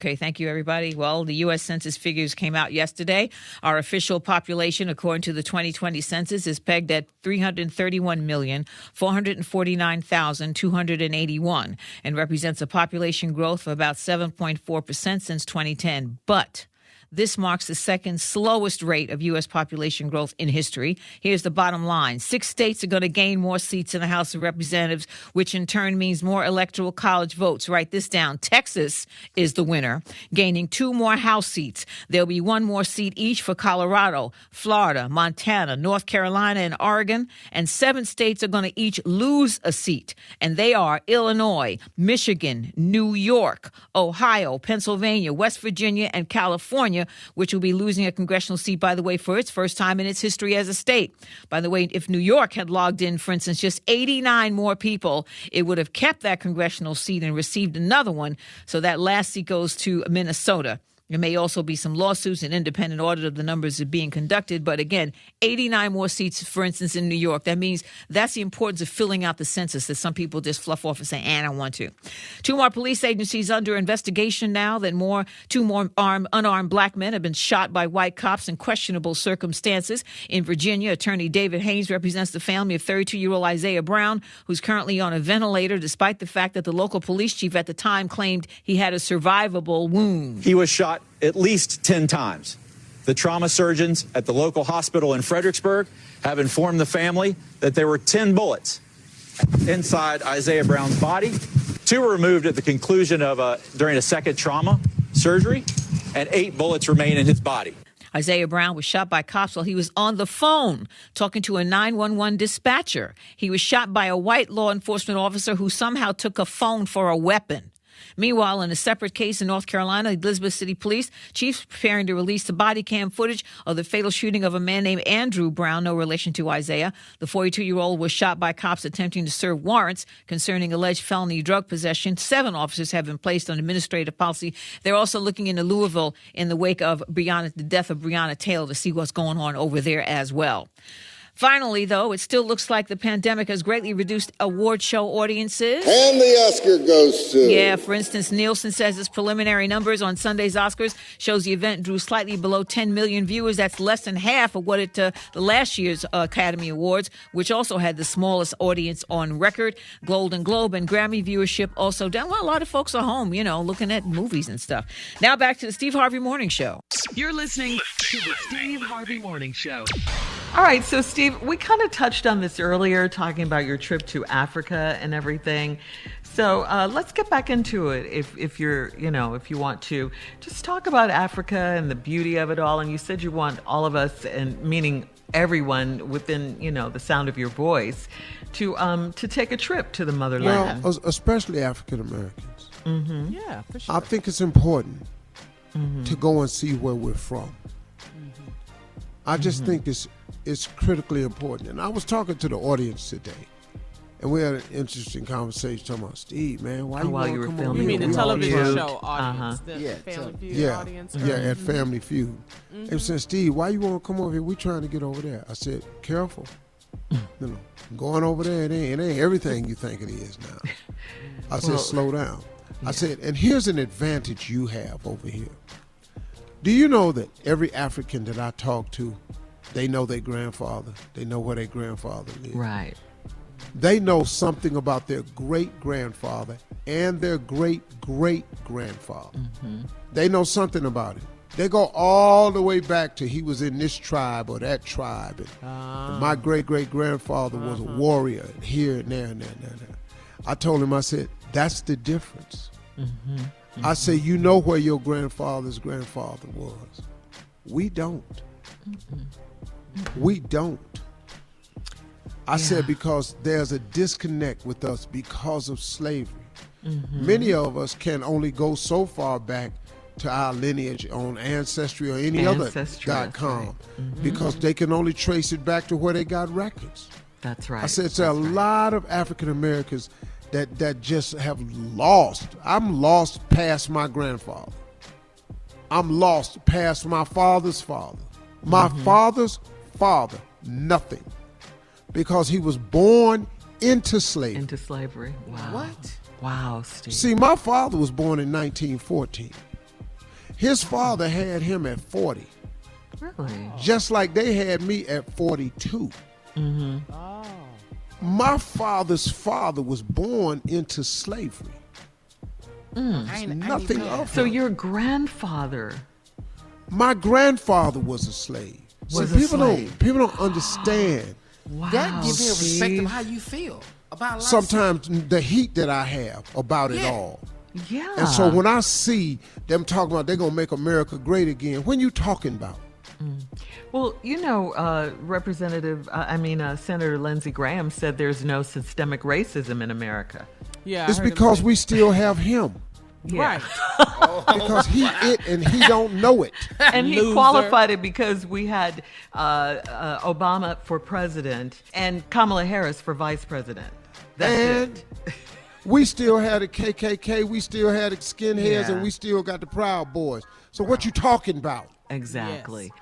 Okay, thank you, everybody. Well, the U.S. Census figures came out yesterday. Our official population, according to the 2020 census, is pegged at 331,449,281 and represents a population growth of about 7.4% since 2010. But this marks the second slowest rate of U.S. population growth in history. Here's the bottom line. 6 states are going to gain more seats in the House of Representatives, which in turn means more electoral college votes. Write this down. Texas is the winner, gaining 2 more House seats. There'll be 1 more seat each for Colorado, Florida, Montana, North Carolina, and Oregon. And 7 states are going to each lose a seat. And they are Illinois, Michigan, New York, Ohio, Pennsylvania, West Virginia, and California, which will be losing a congressional seat, by the way, for its first time in its history as a state. By the way, if New York had logged in, for instance, just 89 more people, it would have kept that congressional seat and received another one. So that last seat goes to Minnesota. There may also be some lawsuits and independent audit of the numbers are being conducted. But again, 89 more seats, for instance, in New York. That means that's the importance of filling out the census that some people just fluff off and say, I don't want to. 2 more police agencies under investigation now. That 2 more unarmed black men have been shot by white cops in questionable circumstances. In Virginia, attorney David Haynes represents the family of 32-year-old Isaiah Brown, who's currently on a ventilator, despite the fact that the local police chief at the time claimed he had a survivable wound. He was shot at least 10 times. The trauma surgeons at the local hospital in Fredericksburg have informed the family that there were 10 bullets inside Isaiah Brown's body. 2 were removed at the conclusion of during a second trauma surgery, and 8 bullets remain in his body. Isaiah Brown was shot by cops while he was on the phone talking to a 911 dispatcher. He was shot by a white law enforcement officer who somehow took a phone for a weapon. Meanwhile, in a separate case in North Carolina, Elizabeth City Police chiefs preparing to release the body cam footage of the fatal shooting of a man named Andrew Brown, no relation to Isaiah. The 42-year-old was shot by cops attempting to serve warrants concerning alleged felony drug possession. 7 officers have been placed on administrative policy. They're also looking into Louisville in the wake of the death of Breonna Taylor to see what's going on over there as well. Finally, though, it still looks like the pandemic has greatly reduced award show audiences. And the Oscar goes to... Yeah, for instance, Nielsen says its preliminary numbers on Sunday's Oscars shows the event drew slightly below 10 million viewers. That's less than half of what the last year's Academy Awards, which also had the smallest audience on record. Golden Globe and Grammy viewership also down. Well, a lot of folks are home, looking at movies and stuff. Now back to the Steve Harvey Morning Show. You're listening to the Steve Harvey Morning Show. All right, so Steve, we kind of touched on this earlier, talking about your trip to Africa and everything. So let's get back into it, if you want to. Just talk about Africa and the beauty of it all. And you said you want all of us, and meaning everyone within the sound of your voice, to take a trip to the motherland. Well, especially African Americans. Mm-hmm. Yeah, for sure. I think it's important to go and see where we're from. I just think it's critically important. And I was talking to the audience today, and we had an interesting conversation talking about, Steve, man, why you want to come over here? You mean the We television all show audience, the Family Feud audience? Yeah, at Family Feud. They said, Steve, why you want to come over here? We trying to get over there. I said, careful. Going over there, it ain't everything you think it is now. I said, slow down. I said, and here's an advantage you have over here. Do you know that every African that I talk to, they know their grandfather. They know where their grandfather lived. Right. They know something about their great-grandfather and their great-great-grandfather. They know something about it. They go all the way back to he was in this tribe or that tribe. And my great-great-grandfather was a warrior here and there and there and there. I told him, I said, that's the difference. I say, you know where your grandfather's grandfather was. We don't. We don't. I said because there's a disconnect with us because of slavery. Many of us can only go so far back to our lineage on Ancestry or any other .com because they can only trace it back to where they got records. That's right. I said it's a lot of African Americans that just have lost. I'm lost past my grandfather. I'm lost past my father's father. My father's father, nothing. Because he was born into slavery. Into slavery. Wow. What? Wow, Steve. See, my father was born in 1914. His father had him at 40. Really? Just like they had me at 42. My father's father was born into slavery. Nothing of So him. your grandfather... My grandfather was a slave. People don't understand. Wow, That gives me a Steve. perspective of how you feel about a lot Sometimes the heat that I have about it all. Yeah. And so when I see them talking about they're going to make America great again, when you talking about? Well, Senator Lindsey Graham said there's no systemic racism in America. Yeah, It's because we still have him. Yeah. Right. Because he and he don't know it. And he qualified it because we had Obama for president and Kamala Harris for vice president. That's it. We still had the KKK, we still had the skinheads, and we still got the Proud Boys. So what you talking about? Exactly.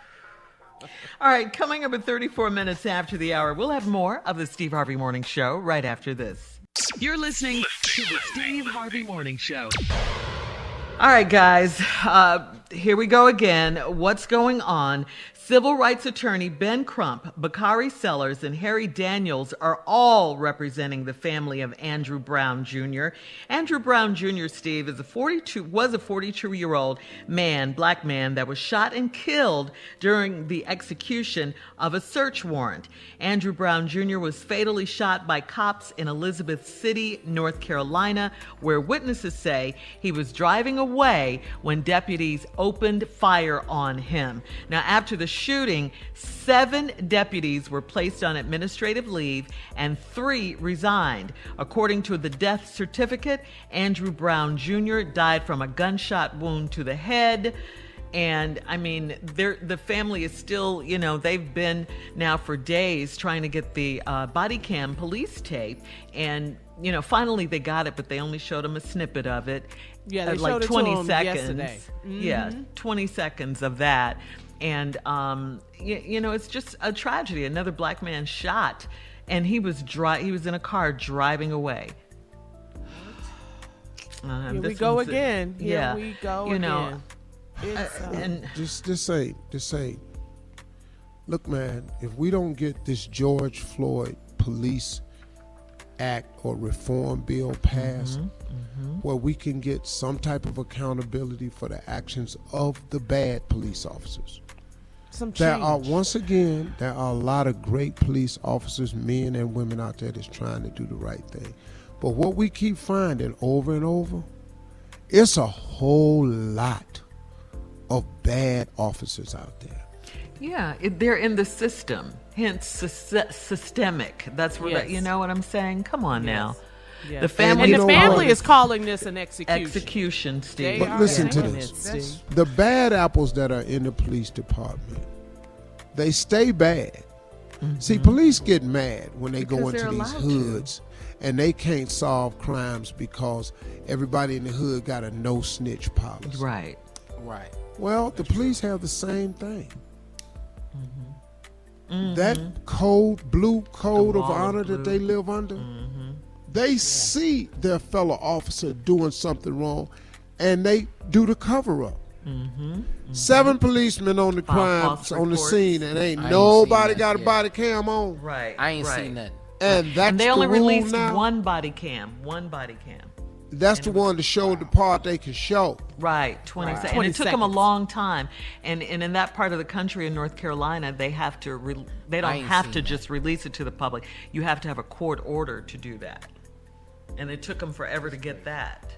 Yes. All right, coming up at 34 minutes after the hour, we'll have more of the Steve Harvey Morning Show right after this. You're listening to the Steve Harvey Morning Show. All right, guys, here we go again. What's going on? Civil rights attorney Ben Crump, Bakari Sellers, and Harry Daniels are all representing the family of Andrew Brown Jr. Andrew Brown Jr., Steve, was a 42-year-old man, black man, that was shot and killed during the execution of a search warrant. Andrew Brown Jr. was fatally shot by cops in Elizabeth City, North Carolina, where witnesses say he was driving away when deputies opened fire on him. Now, after the shooting, 7 deputies were placed on administrative leave and 3 resigned. According to the death certificate, Andrew Brown Jr. died from a gunshot wound to the head. And I mean, the family is still, they've been now for days trying to get the body cam police tape. And, finally they got it, but they only showed them a snippet of it. Yeah, they like showed 20 it to them seconds. yesterday. Mm-hmm. Yeah, 20 seconds of that. And, it's just a tragedy. Another black man shot, and he was in a car driving away. Here we go again. Here we go again. And just say, look, man, if we don't get this George Floyd Police Act or Reform Bill passed, where we can get some type of accountability for the actions of the bad police officers. There are a lot of great police officers, men and women out there that's trying to do the right thing. But what we keep finding over and over, it's a whole lot of bad officers out there. Yeah, they're in the system, hence systemic. That's where you know what I'm saying? Come on now. Yes. The family is calling this an execution. Execution, Steve. But listen to this. The bad apples that are in the police department, they stay bad. See, police get mad when they go into these hoods and they can't solve crimes because everybody in the hood got a no snitch policy. Right. Well, the police have the same thing. That blue code of honor that they live under, they see their fellow officer doing something wrong, and they do the cover-up. 7 policemen on the crime on the scene, and ain't nobody got a body cam on. Right. I ain't seen nothing. And that's they only the rule released now. one body cam. That's the one to show the part they can show. Right, 20 seconds. And it took them a long time. And in that part of the country in North Carolina, they have to they don't have to just release it to the public. You have to have a court order to do that. And it took them forever to get that.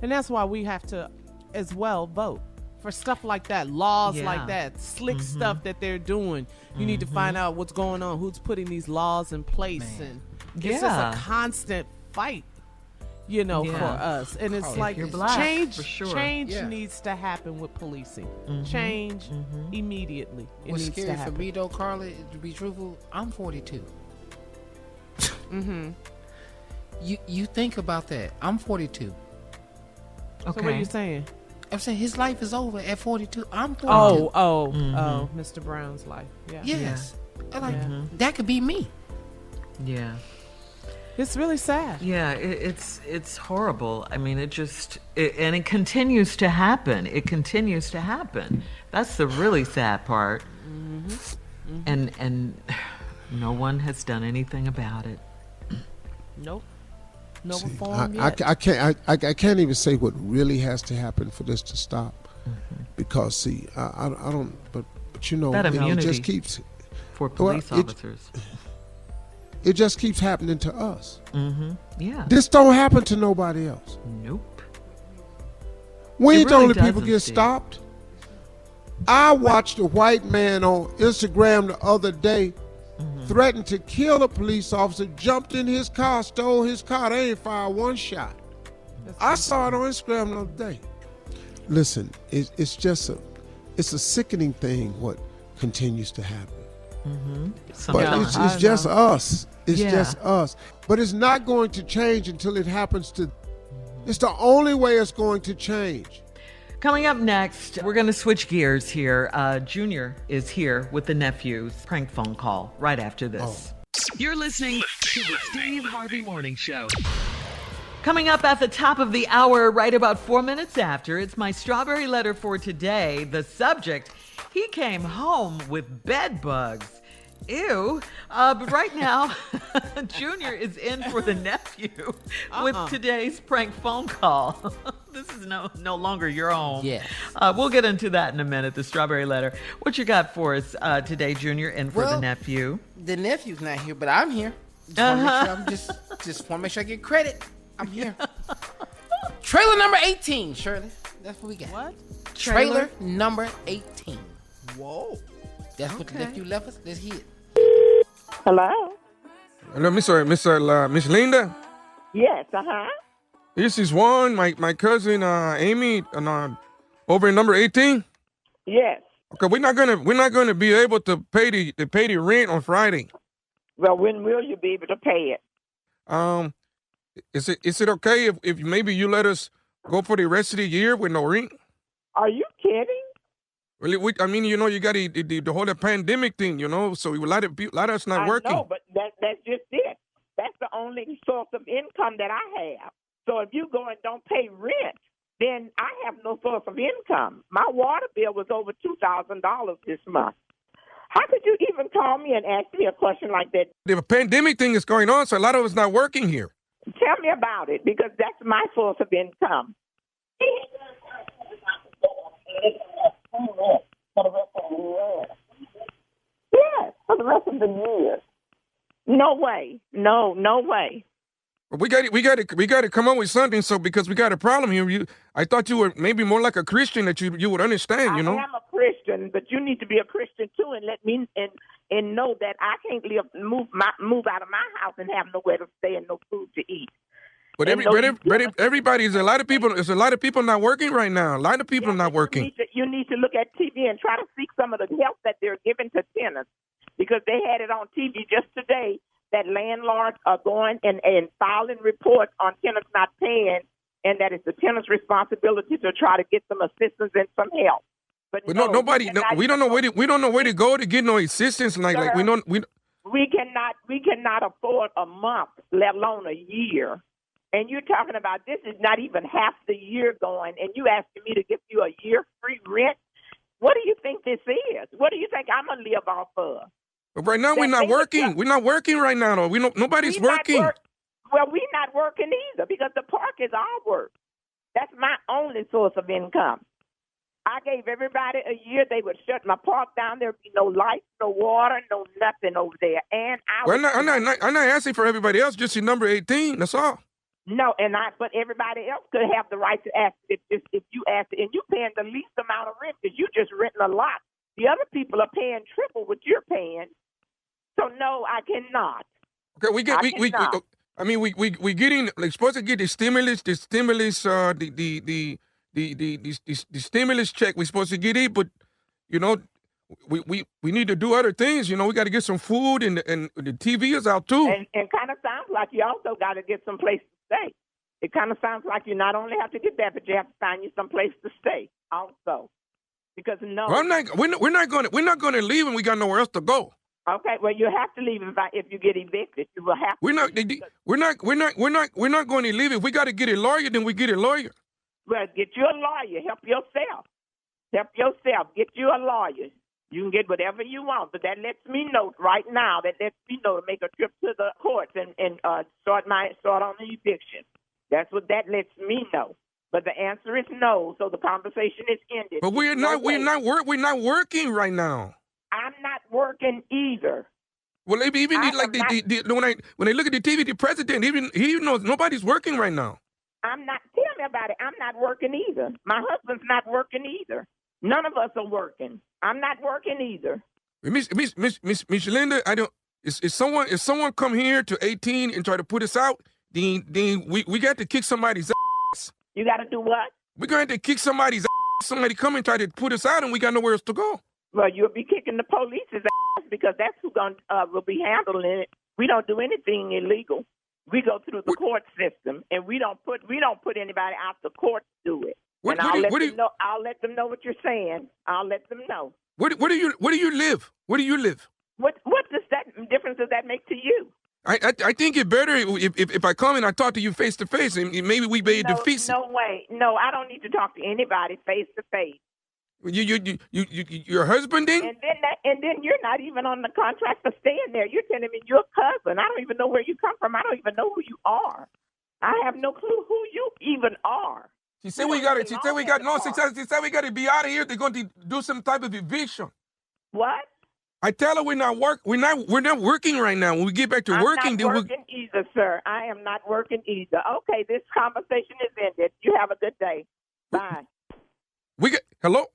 And that's why we have to as well vote for stuff like that, laws like that, slick stuff that they're doing. You need to find out what's going on, who's putting these laws in place. And it's just a constant fight. For us. And it's like change needs to happen with policing. Change immediately. What's scary for me though, Carla, to be truthful, I'm 42. You think about that. I'm 42. Okay. So what are you saying? I'm saying his life is over at 42. I'm 42. Oh, Mr. Brown's life. Yeah. Yes. That could be me. Yeah. It's really sad. Yeah, it's horrible. I mean, and it continues to happen. It continues to happen. That's the really sad part. And no one has done anything about it. Nope. No reform yet. I can't even say what really has to happen for this to stop. Because see, I don't. But that immunity it just keeps for police officers. It just keeps happening to us. Yeah. This don't happen to nobody else. Nope. We ain't the only people get stopped. I watched a white man on Instagram the other day threatened to kill a police officer, jumped in his car, stole his car. They ain't fired one shot. I saw it on Instagram the other day. Listen, it's a sickening thing what continues to happen. But it's just us. It's just us. But it's not going to change until it happens to. It's the only way it's going to change. Coming up next, we're going to switch gears here. Junior is here with the nephew's prank phone call right after this. You're listening to the Steve Harvey Morning Show. Coming up at the top of the hour, right about 4 minutes after, it's my strawberry letter for today. The subject, he came home with bed bugs. Ew. But right now, Junior is in for the nephew with today's prank phone call. This is no longer your home. Yes. We'll get into that in a minute, the strawberry letter. What you got for us today, Junior, in for the nephew? The nephew's not here, but I'm here. Just want to make sure I get credit. I'm here. Trailer number 18, Shirley. That's what we got. What? Trailer number 18. Whoa. That's what the nephew left us. Let's hear it. Hello? Hello, Miss Linda? Yes, This is Juan, my cousin Amy, over in number 18. Yes. Okay, we're not gonna be able to pay the rent on Friday. Well, when will you be able to pay it? Is it okay if maybe you let us go for the rest of the year with no rent? Are you kidding? Well, you got the whole pandemic thing, so a lot of us not working. I know, but that's just it. That's the only source of income that I have. So if you go and don't pay rent, then I have no source of income. My water bill was over $2,000 this month. How could you even call me and ask me a question like that? The pandemic thing is going on, so a lot of us not working here. Tell me about it, because that's my source of income. Yes, for the rest of the year. No way. No way. We got to come up with something. So because we got a problem here, I thought you were maybe more like a Christian that you would understand. I am a Christian, but you need to be a Christian too, and let me and know that I can't move out of my house and have nowhere to stay and no food to eat. But everybody, there's a lot of people not working right now. A lot of people not working. You need to look at TV and try to seek some of the help that they're giving to tenants, because they had it on TV just today that landlords are going and filing reports on tenants not paying, and that it's the tenant's responsibility to try to get some assistance and some help. But we don't know where to go to get no assistance. We cannot afford a month, let alone a year. And you're talking about this is not even half the year going, and you asking me to give you a year free rent? What do you think this is? What do you think I'm gonna live off of? But right now we're not working. We're not working right now, though. Nobody's working. Well, we're not working either, because the park is our work. That's my only source of income. I gave everybody a year. They would shut my park down. There'd be no lights, no water, no nothing over there. And I'm not asking for everybody else. Just your number 18. That's all. No, but everybody else could have the right to ask if you ask it, and you paying the least amount of rent because you just renting a lot. The other people are paying triple what you're paying. So no, I cannot. Okay, we getting supposed to get the stimulus, the stimulus check. We're supposed to get it, but we need to do other things. We got to get some food, and the TV is out too. And kind of sounds like you also got to get some place to stay. It kind of sounds like you not only have to get that, but you have to find you some place to stay also. Because we're not going to leave, and we got nowhere else to go. Okay, well, you have to leave if you get evicted. You will have to. We're not going to leave. If we got to get a lawyer, then we get a lawyer. Well, get you a lawyer. Help yourself. Get you a lawyer. You can get whatever you want, but that lets me know right now. That lets me know to make a trip to the courts and start on the eviction. That's what that lets me know. But the answer is no. So the conversation is ended. But we're not working right now. I'm not working either. Well, even when they look at the TV, the president he knows nobody's working right now. Tell me about it. I'm not working either. My husband's not working either. None of us are working. I'm not working either. Miss Linda, I don't. If someone come here to 18 and try to put us out, then we got to kick somebody's ass. You got to do what? We're going to kick somebody's ass. Somebody come and try to put us out, and we got nowhere else to go. Well, you'll be kicking the police's ass because that's who will be handling it. We don't do anything illegal. We go through the court system, and we don't put anybody out the court to do it. I'll let them know what you're saying. I'll let them know. Where do you live? Where do you live? What difference does that make to you? I think it better if I come and I talk to you face to face, and maybe we may defeat. No way. No, I don't need to talk to anybody face to face. Your husband then? And then you're not even on the contract for staying there. You're telling me your cousin. I don't even know where you come from. I don't even know who you are. I have no clue who you even are. She said we got to be out of here. They're going to do some type of eviction. What? I tell her we're not working right now. When we get back to working, I'm not working either, sir. I am not working either. Okay, this conversation is ended. You have a good day. Bye. Hello?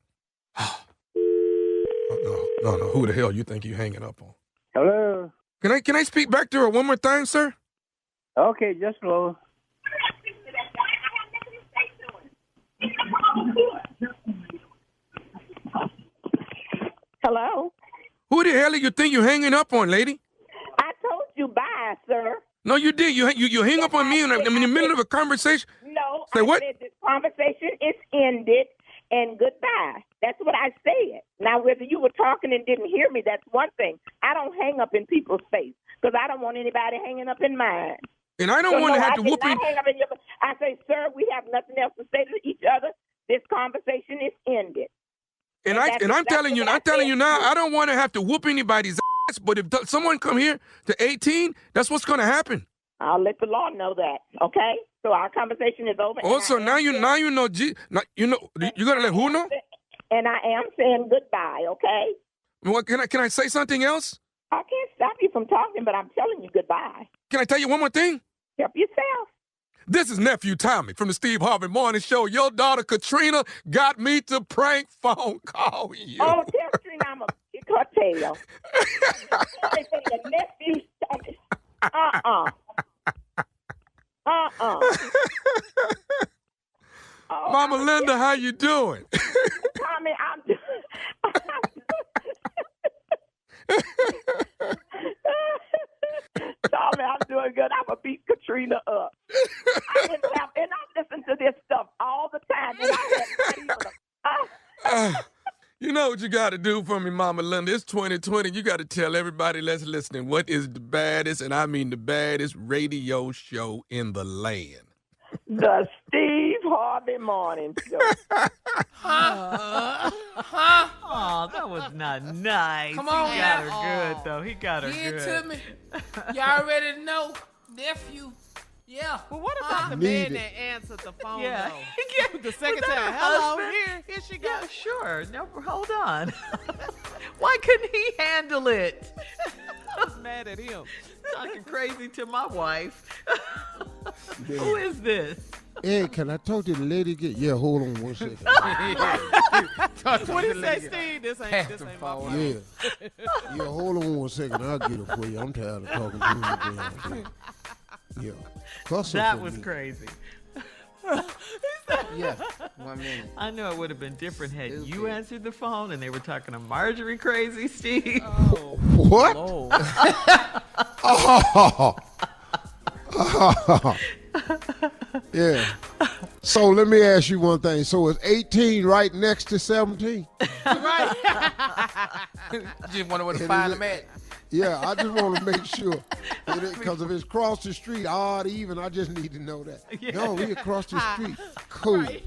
No. Who the hell you think you hanging up on? Hello. Can I speak back to her one more time, sir? Okay, just slow. Hello. Who the hell do you think you're hanging up on, lady? I told you bye, sir. No, you did. You hang up on me, and I'm in the middle of a conversation. No, Say what? Said this conversation is ended and goodbye. That's what I said. Now, whether you were talking and didn't hear me, that's one thing. I don't hang up in people's face because I don't want anybody hanging up in mine. And I don't want to have to whoop you. I say, sir, we have nothing else to say to each other. This conversation is ended. And I'm telling you now, I don't want to have to whoop anybody's ass. But if someone come here to 18, that's what's going to happen. I'll let the law know that. Okay. So our conversation is over. Also, now you know. You know. You gonna let who know? And I am saying goodbye. Okay. Well, can I say something else? I can't stop you from talking, but I'm telling you goodbye. Can I tell you one more thing? Help yourself. This is Nephew Tommy from the Steve Harvey Morning Show. Your daughter Katrina got me to prank phone call you. Oh, tell Katrina I'm a cartel. Your nephew. Mama Linda, how you doing? Tommy, Tommy, I'm doing good. I'm going to beat Katrina up. And I listen to this stuff all the time. And you know what you got to do for me, Mama Linda. It's 2020. You got to tell everybody that's listening what is the baddest, and I mean the baddest radio show in the land. The Steve Harvey Morning Show. Oh, that was not nice. Come on, he got her good, though. He got her good. Give it to me. You already know, nephew. Yeah. Well, what about the man that answered the phone? Yeah. Yeah. The second time. Hello, here she goes. Yeah, sure. No, hold on. Why couldn't he handle it? I was mad at him. Talking crazy to my wife. Yeah. Who is this? Hey, can I talk to the lady again? Yeah, hold on one second. What did he say, Steve? This ain't my phone. Yeah, hold on one second. I'll get it for you. I'm tired of talking to him. Yeah. That was crazy. Yeah, 1 minute. I know it would have been different had you answered the phone and they were talking to Marjorie crazy, Steve. Oh, what? Yeah. So let me ask you one thing. So is 18 right next to 17? Right. Just wonder where to find them at. Yeah, I just want to make sure. Because if it's across the street, odd, even, I just need to know that. Yeah. No, we across the street. Cool. Right.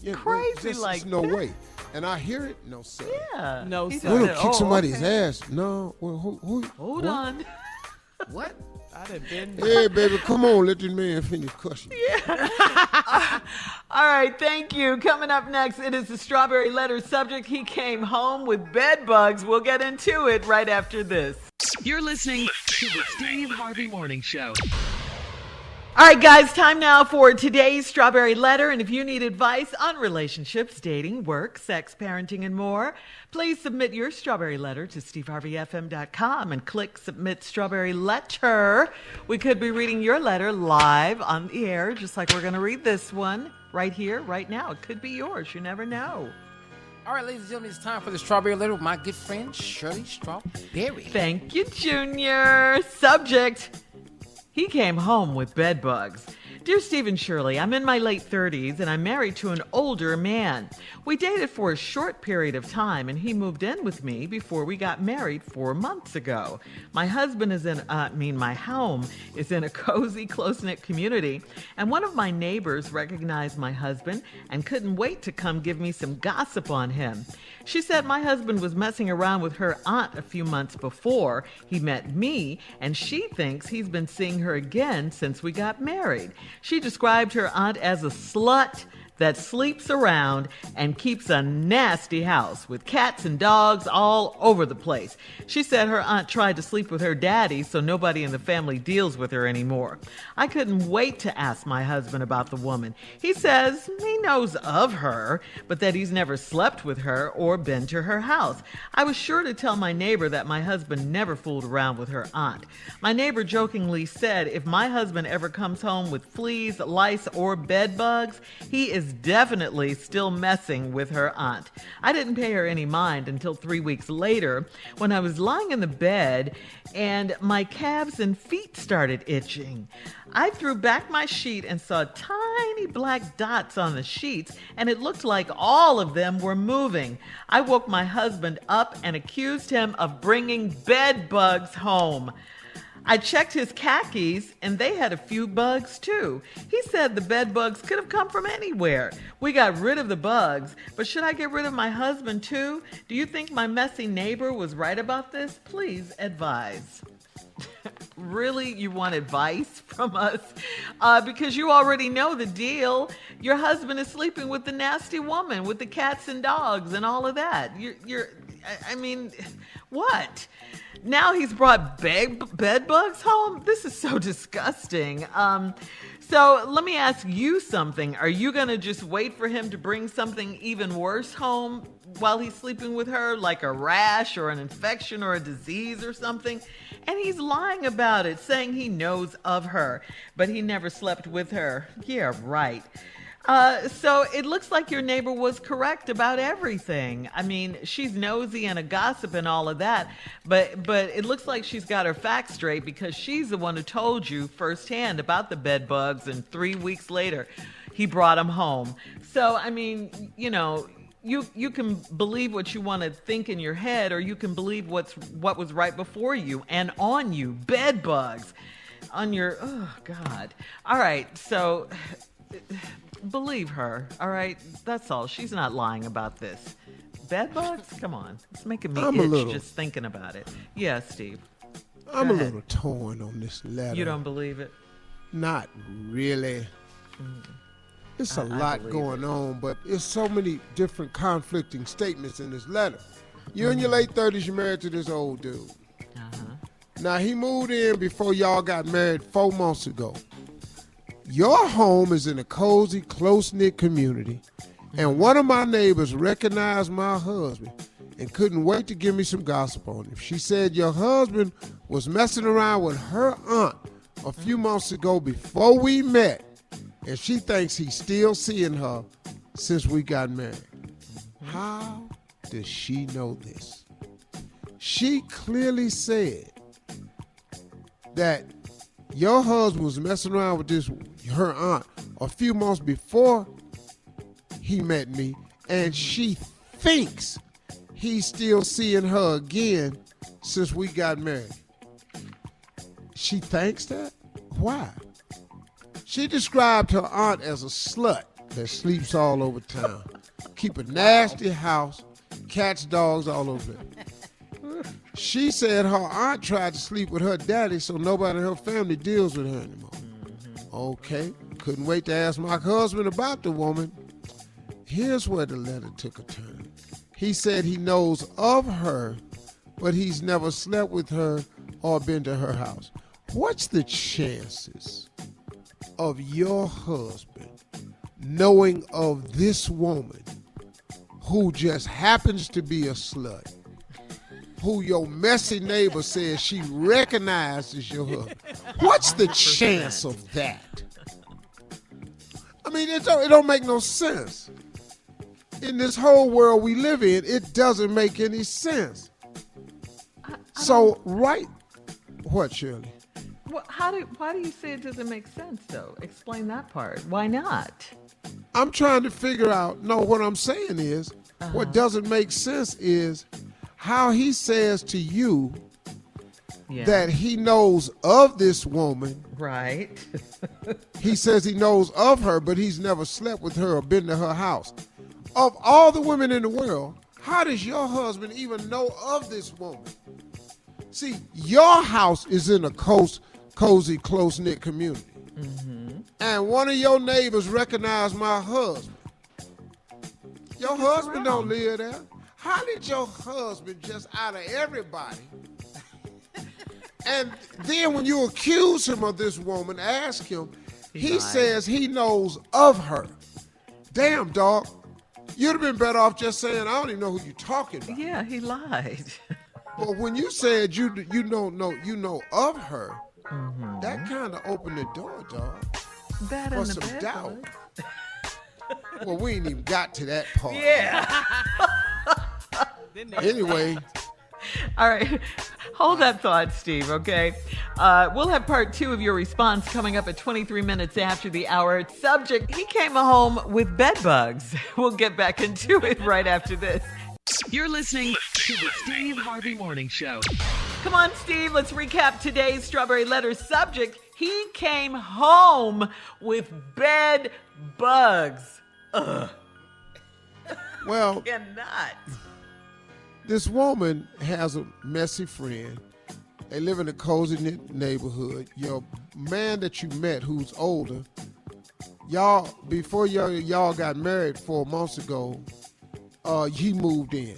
Yeah, crazy like no way. And I hear it? No, sir. Yeah. No, We're sir. going to kick somebody's ass. No. Well, who? Hold on. What? I done been. Hey, baby, come on. Let this man finish cussing. Yeah. All right, thank you. Coming up next, it is the Strawberry Letter subject. He came home with bed bugs. We'll get into it right after this. You're listening to the Steve Harvey Morning Show. All right, guys, time now for today's Strawberry Letter. And if you need advice on relationships, dating, work, sex, parenting, and more, please submit your Strawberry Letter to steveharveyfm.com and click Submit Strawberry Letter. We could be reading your letter live on the air, just like we're going to read this one right here, right now. It could be yours. You never know. All right, ladies and gentlemen, it's time for the Strawberry Letter with my good friend, Shirley Strawberry. Thank you, Junior. Subject: he came home with bed bugs. Dear Steve and Shirley, I'm in my late 30s and I'm married to an older man. We dated for a short period of time and he moved in with me before we got married 4 months ago. My husband is my home is in a cozy, close-knit community, and one of my neighbors recognized my husband and couldn't wait to come give me some gossip on him. She said my husband was messing around with her aunt a few months before he met me, and she thinks he's been seeing her again since we got married. She described her aunt as a slut that sleeps around and keeps a nasty house with cats and dogs all over the place. She said her aunt tried to sleep with her daddy, so nobody in the family deals with her anymore. I couldn't wait to ask my husband about the woman. He says he knows of her, but that he's never slept with her or been to her house. I was sure to tell my neighbor that my husband never fooled around with her aunt. My neighbor jokingly said if my husband ever comes home with fleas, lice, or bed bugs, he is definitely still messing with her aunt. I didn't pay her any mind until 3 weeks later when I was lying in the bed and my calves and feet started itching. I threw back my sheet and saw tiny black dots on the sheets, and it looked like all of them were moving. I woke my husband up and accused him of bringing bed bugs home. I checked his khakis, and they had a few bugs, too. He said the bed bugs could have come from anywhere. We got rid of the bugs, but should I get rid of my husband, too? Do you think my messy neighbor was right about this? Please advise. Really? You want advice from us? Because you already know the deal. Your husband is sleeping with the nasty woman, with the cats and dogs and all of that. What? Now he's brought bed bugs home? This is so disgusting. So let me ask you something. Are you going to just wait for him to bring something even worse home while he's sleeping with her, like a rash or an infection or a disease or something? And he's lying about it, saying he knows of her, but he never slept with her. Yeah, right. So it looks like your neighbor was correct about everything. I mean, she's nosy and a gossip and all of that, but it looks like she's got her facts straight because she's the one who told you firsthand about the bed bugs, and 3 weeks later, he brought them home. So, I mean, you can believe what you want to think in your head, or you can believe what was right before you and on you. Bed bugs on your, oh, God. All right, so believe her, all right? That's all. She's not lying about this. Bed bugs? Come on. It's making me itch just thinking about it. Yeah, Steve. I'm a little torn on this letter. You don't believe it? Not really. It's a lot going on, but there's so many different conflicting statements in this letter. You're in your late 30s, you're married to this old dude. Now, he moved in before y'all got married 4 months ago. Your home is in a cozy, close-knit community, and one of my neighbors recognized my husband and couldn't wait to give me some gossip on him. She said your husband was messing around with her aunt a few months ago before we met, and she thinks he's still seeing her since we got married. How does she know this? She clearly said that your husband was messing around with her aunt a few months before he met me, and she thinks he's still seeing her again since we got married. She thinks that? Why? She described her aunt as a slut that sleeps all over town. Keep a nasty house, cats, dogs all over it. She said her aunt tried to sleep with her daddy, so nobody in her family deals with her anymore. Okay, couldn't wait to ask my husband about the woman. Here's where the letter took a turn. He said he knows of her, but he's never slept with her or been to her house. What's the chances of your husband knowing of this woman who just happens to be a slut, who your messy neighbor says she recognizes your husband? What's the chance of that? I mean, it don't make no sense. in this whole world we live in, it doesn't make any sense. So, right. What, Shirley? Well, why do you say it doesn't make sense, though? Explain that part. Why not? I'm trying to figure out, no, what I'm saying is, what doesn't make sense is how he says to you that he knows of this woman. Right. He says he knows of her, but he's never slept with her or been to her house. Of all the women in the world, how does your husband even know of this woman? See, your house is in a cozy, close-knit community. Mm-hmm. And one of your neighbors recognized my husband. Your husband don't live there. How did your husband, just out of everybody, and then when you accuse him of this woman, ask him, he says he knows of her. Damn, dog. You'd have been better off just saying, I don't even know who you're talking about. Yeah, he lied. But when you said you don't know, you know of her, that kind of opened the door, dog, for some doubt. Well, we ain't even got to that part. Yeah. Anyway. All right. Hold that thought, Steve, okay? We'll have part 2 of your response coming up at 23 minutes after the hour. Subject, he came home with bed bugs. We'll get back into it right after this. You're listening to the Steve Harvey Morning Show. Come on, Steve, let's recap today's Strawberry Letter subject. He came home with bed bugs. Ugh. Well, cannot. This woman has a messy friend. They live in a cozy neighborhood. Your man that you met who's older, before y'all got married 4 months ago, he moved in.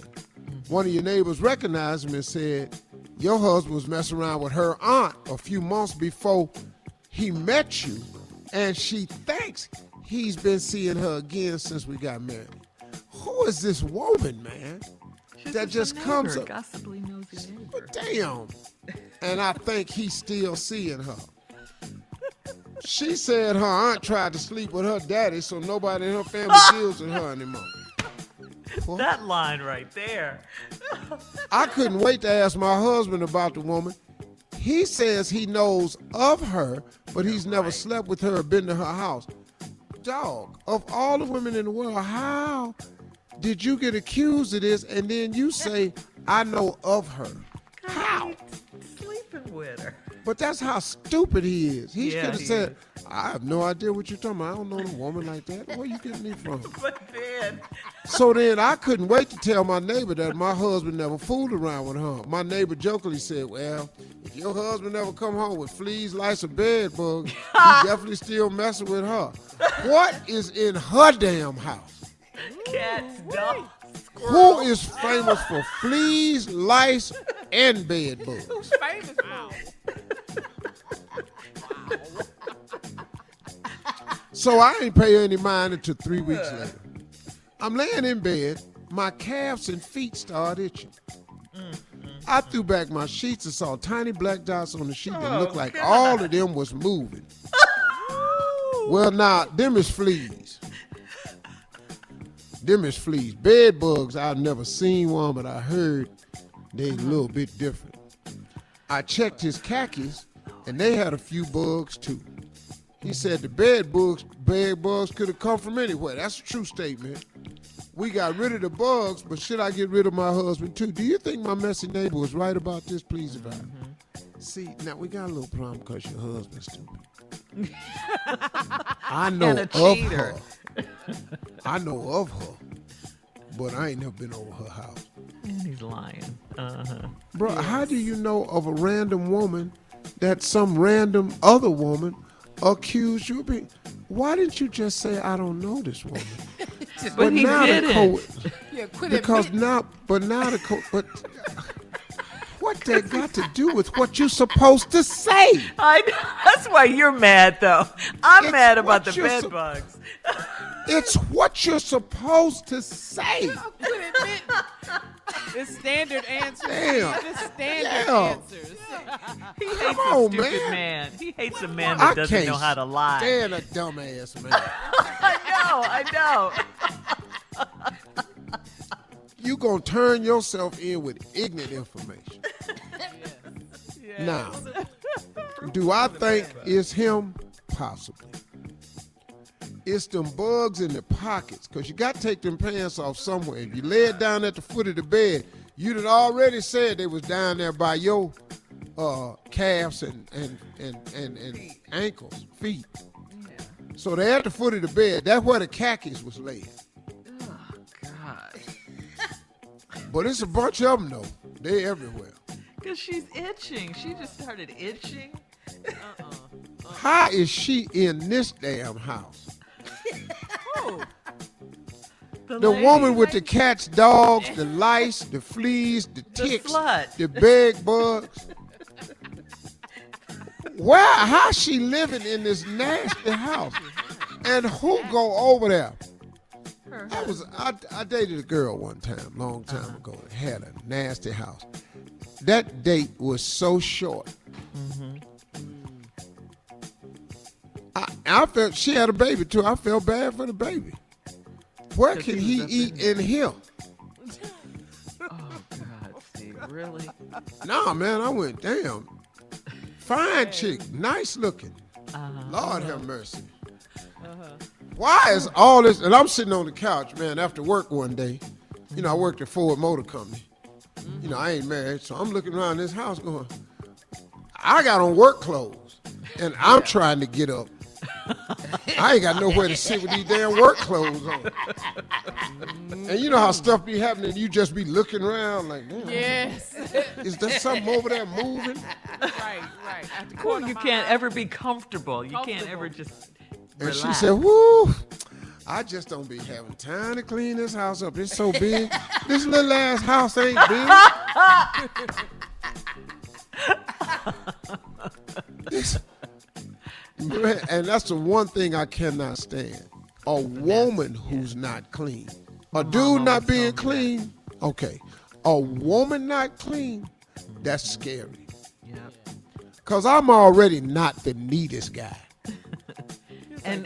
One of your neighbors recognized him and said, your husband was messing around with her aunt a few months before he met you, and she thinks he's been seeing her again since we got married. Who is this woman, man? That just comes up. Gossiply nosy neighbor. But damn. And I think he's still seeing her. She said her aunt tried to sleep with her daddy, so nobody in her family deals with her anymore. What? That line right there. I couldn't wait to ask my husband about the woman. He says he knows of her, but he's never slept with her or been to her house. Dog, of all the women in the world, how did you get accused of this and then you say, I know of her? How? Sleeping with her. But that's how stupid he is. He could have said, is. I have no idea what you're talking about. I don't know a woman like that. Where you getting me from? But then. So then I couldn't wait to tell my neighbor that my husband never fooled around with her. My neighbor jokingly said, well, if your husband never come home with fleas, lice, or bed bugs, he definitely still messing with her. What is in her damn house? Cats, dogs. Who is famous for fleas, lice, and bed bugs? Who's famous for? So I ain't pay any mind until 3 weeks later. I'm laying in bed. My calves and feet start itching. I threw back my sheets and saw tiny black dots on the sheet that looked like all of them was moving. Well, now, them is fleas. Them is fleas. Bed bugs, I've never seen one, but I heard they a little bit different. I checked his khakis, and they had a few bugs, too. He said the bed bugs could have come from anywhere. That's a true statement. We got rid of the bugs, but should I get rid of my husband, too? Do you think my messy neighbor was right about this? Please about it. See, now we got a little problem because your husband's stupid. I know of her. I know of her, but I ain't never been over her house. And he's lying. Bro, how do you know of a random woman that some random other woman accused you of being? Why didn't you just say, I don't know this woman? But he didn't. Because now, but what that got to do with what you're supposed to say? That's why you're mad, though. I'm mad about the bed bugs. It's what you're supposed to say. It's standard answers. Damn. It's standard answers. He hates a stupid man. He hates a man that doesn't know how to lie. Stand a dumbass man. I know. you going to turn yourself in with ignorant information. Yes. Now, do I think it's him? Possibly. It's them bugs in the pockets, because you got to take them pants off somewhere. If you lay it down at the foot of the bed, you'd have already said they was down there by your calves and ankles, feet. Yeah. So they're at the foot of the bed. That's where the khakis was laid. Oh, God. But it's a bunch of them, though. They're everywhere. Because she's itching. She just started itching. How is she in this damn house? Who? The woman with the cats, dogs, the lice, the fleas, the ticks, the bed bugs. How she living in this nasty house? And who go over there? I dated a girl one time, long time ago, that had a nasty house. That date was so short. Mm-hmm. I felt she had a baby too. I felt bad for the baby. Where can he eat in here? Oh God, Steve, really? Nah, man, I went, damn. Fine chick, nice looking. Lord have mercy. Why is all this? And I'm sitting on the couch, man, after work one day. You know, I worked at Ford Motor Company. You know, I ain't married, so I'm looking around this house going, I got on work clothes, and I'm trying to get up. I ain't got nowhere to sit with these damn work clothes on. And you know how stuff be happening, you just be looking around like, damn. Yes. Is there something over there moving? Right. Well, you can't ever be comfortable. You can't ever just relax. And she said, whoo, I just don't be having time to clean this house up. It's so big. This little ass house ain't big. And that's the one thing I cannot stand. A woman who's not clean. A dude not being clean, okay. A woman not clean, that's scary. Because I'm already not the neatest guy. And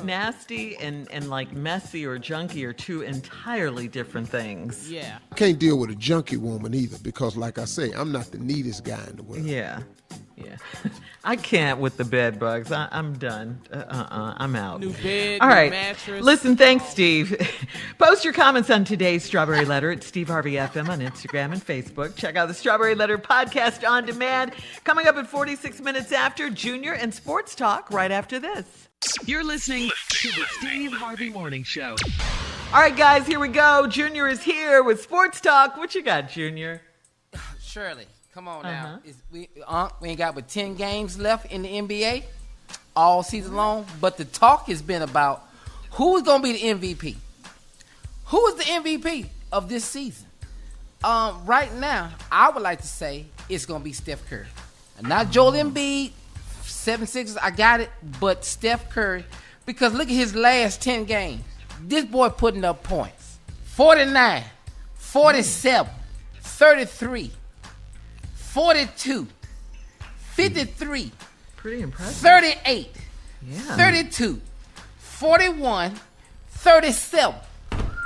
nasty and like messy or junky are two entirely different things. Yeah. I can't deal with a junky woman either because, like I say, I'm not the neatest guy in the world. Yeah. I can't with the bed bugs. I'm done. I'm out. New bed, all right. new mattress. Listen, thanks, Steve. Post your comments on today's Strawberry Letter at Steve Harvey FM on Instagram and Facebook. Check out the Strawberry Letter podcast on demand. Coming up at 46 minutes after, Junior and Sports Talk right after this. You're listening to the Steve Harvey Morning Show. All right, guys, here we go. Junior is here with Sports Talk. What you got, Junior? Shirley, come on now. We ain't got but 10 games left in the NBA all season long, but the talk has been about who's going to be the MVP. Who is the MVP of this season? Right now, I would like to say it's going to be Steph Curry. Not Joel Embiid. 7-6, I got it, but Steph Curry, because look at his last 10 games. This boy putting up points. 49, 47, 33, 42, 53, pretty impressive. 38, 32, 41, 37.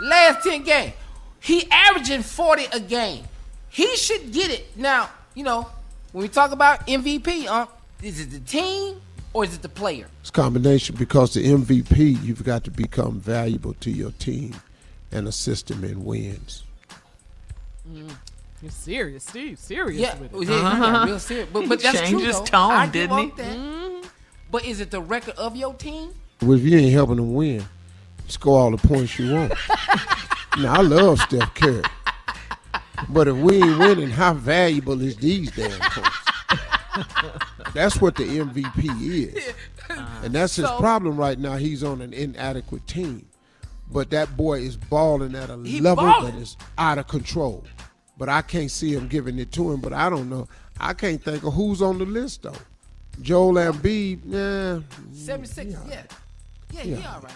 Last 10 games. He averaging 40 a game. He should get it. Now, you know, when we talk about MVP, is it the team or is it the player? It's a combination because the MVP, you've got to become valuable to your team and assist them in wins. You're serious, Steve. Serious with it. Yeah, real serious. But that's true, his though. tone, I didn't he? That. But is it the record of your team? Well, if you ain't helping them win, score all the points you want. Now, I love Steph Curry. But if we ain't winning, how valuable is these damn points? That's what the MVP is. And that's his problem right now. He's on an inadequate team. But that boy is balling at a level that is out of control. But I can't see him giving it to him. But I don't know. I can't think of who's on the list, though. Joel Embiid, 76, yeah, he all right.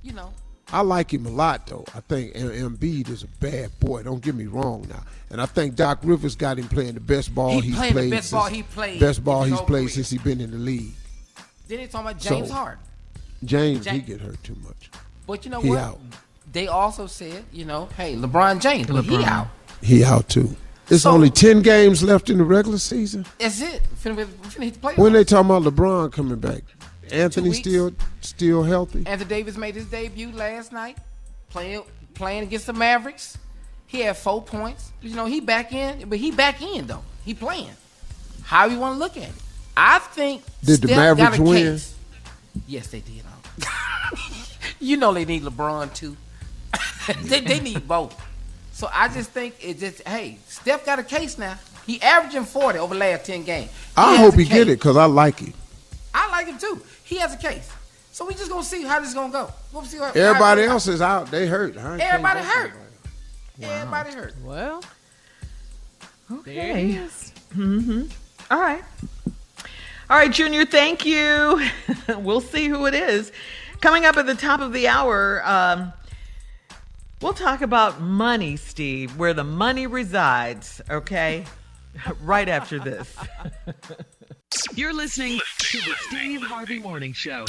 You know. I like him a lot, though. I think Embiid is a bad boy. Don't get me wrong now. And I think Doc Rivers got him playing the best ball he's played. Best ball he's played since he's been in the league. Then he's talking about James Harden. James, he get hurt too much. But you know he what? Out. they also said, hey, LeBron James, but he out. He out too. It's only 10 games left in the regular season. That's it. Finna hit the playoffs. When they talking about LeBron coming back, Anthony still healthy. Anthony Davis made his debut last night, playing against the Mavericks. He had 4 points. He back in, but he back in though. He playing. How you want to look at it? I think did the Mavericks win? Case. Yes, they did. They need LeBron too. they need both. So I just think Steph got a case now. He averaging 40 over the last 10 games. I hope he get it because I like him. I like him too. He has a case. So we just gonna see how this is gonna go. We'll see everybody else is out. They hurt. Everybody hurt. Wow. Everybody hurt. Well, okay. There it is. Mm-hmm. All right, Junior. Thank you. We'll see who it is. Coming up at the top of the hour, we'll talk about money, Steve, where the money resides. Okay, right after this. You're listening to the Steve Harvey Morning Show.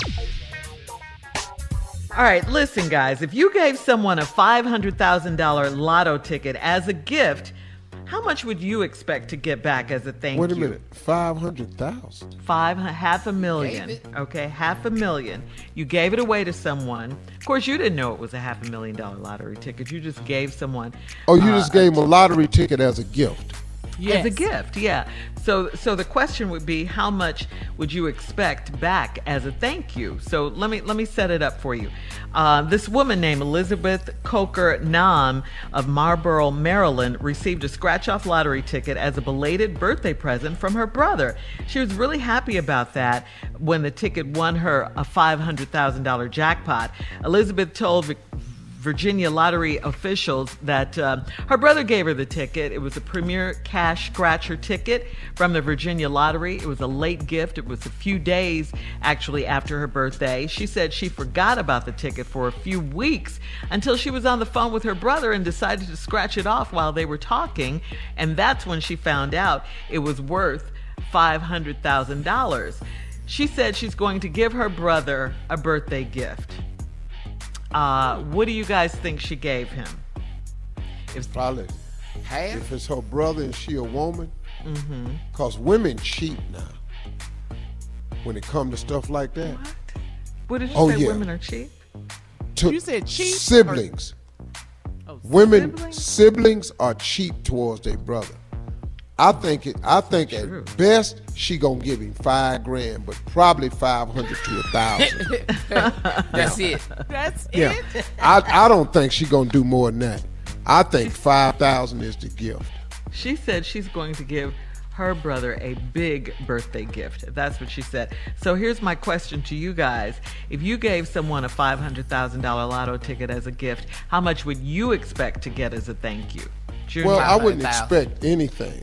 All right, listen, guys. If you gave someone a $500,000 lotto ticket as a gift, how much would you expect to get back as a thank you? Wait a minute, 500,000. $500,000. Okay, $500,000. You gave it away to someone. Of course, you didn't know it was a $500,000 lottery ticket. You just gave someone. Oh, you just gave them a lottery ticket as a gift. Yes. As a gift, yeah. So the question would be, how much would you expect back as a thank you? So let me set it up for you. This woman named Elizabeth Coker Nam of Marlboro, Maryland, received a scratch-off lottery ticket as a belated birthday present from her brother. She was really happy about that when the ticket won her a $500,000 jackpot. Elizabeth told Virginia lottery officials that her brother gave her the ticket. It was a premier cash scratcher ticket from the Virginia lottery. It was a late gift. It was a few days actually after her birthday. She said she forgot about the ticket for a few weeks until she was on the phone with her brother and decided to scratch it off while they were talking. And that's when she found out it was worth $500,000. She said she's going to give her brother a birthday gift. What do you guys think she gave him? Probably half. If it's her brother and she a woman, because women cheat now when it comes to stuff like that. What did you say? Women are cheap? You said cheap? Siblings. Women siblings are cheap towards their brother. I think at best she gonna give him $5,000, but probably 500 to 1,000. That's it. That's it. I don't think she gonna do more than that. I think 5,000 is the gift. She said she's going to give her brother a big birthday gift. That's what she said. So here's my question to you guys. If you gave someone a $500,000 lotto ticket as a gift, how much would you expect to get as a thank you? Junior? Well, I wouldn't expect anything.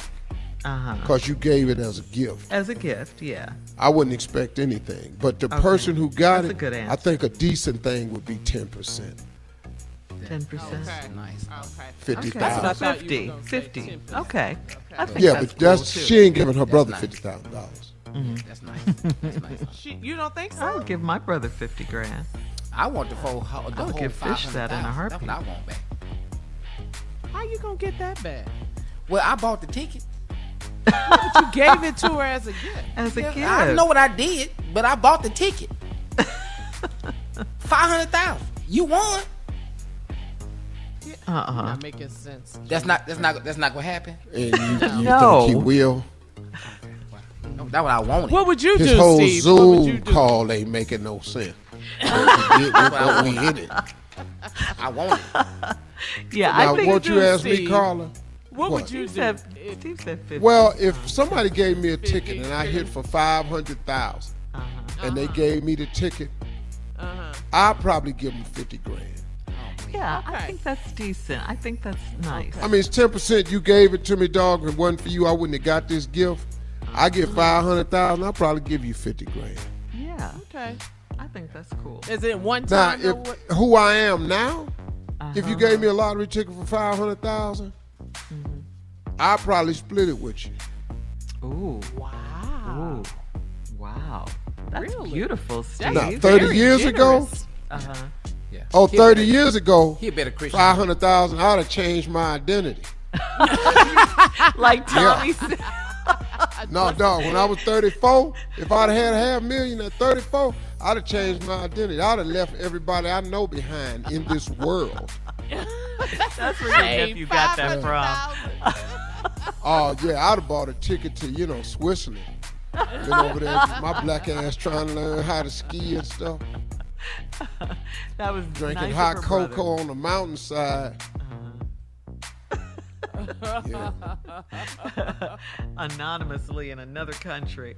Because you gave it as a gift. As a gift, yeah. I wouldn't expect anything. But the person who got That's a good answer. I think a decent thing would be 10%. 10%? Okay. Nice. Okay. 50,000. That's about 50. 50. Okay. I think yeah, that's but that's cool too. she ain't giving her brother $50,000. That's nice. That's nice. You don't think so? I would give my brother $50,000. I want the whole I would give Fish that in a heartbeat. That's what I want back. How you gonna get that back? Well, I bought the ticket. But you gave it to her as a gift. As a gift. I know what I did, but I bought the ticket. 500,000. You won. Not making sense. That's not gonna happen. And you think he will? That's what I wanted. What would you do, His whole Steve? Zoom call ain't making no sense. We hit it. I want it. Yeah, now, I think won't you ask me, Steve. Carla? What would you do? Steve said 50. Well, if somebody gave me a ticket and I hit for 500,000, and they gave me the ticket, I'd probably give them $50,000. Yeah, I think that's decent. I think that's nice. I mean, it's 10%. You gave it to me, dog. If it wasn't for you, I wouldn't have got this gift. I get 500,000. I'll probably give you $50,000. Yeah. Okay. I think that's cool. Is it one Now, time? who I am now, if you gave me a lottery ticket for 500,000, I'd probably split it with you. Ooh. Wow. Ooh. Wow. That's Really? beautiful, Steve. Now, 30 years ago, Yeah. Oh, 30 years ago, He a better Christian. 500,000, I'd have changed my identity. Like Tommy said. No, dog, when I was 34, if I'd had $500,000 at 34, I'd have changed my identity. I'd have left everybody I know behind in this world. That's where your nephew got that from. Oh, yeah, I'd have bought a ticket to, Switzerland. Been over there, my black ass trying to learn how to ski and stuff. That was Drinking nice hot of her cocoa on the mountainside. Yeah. Anonymously in another country.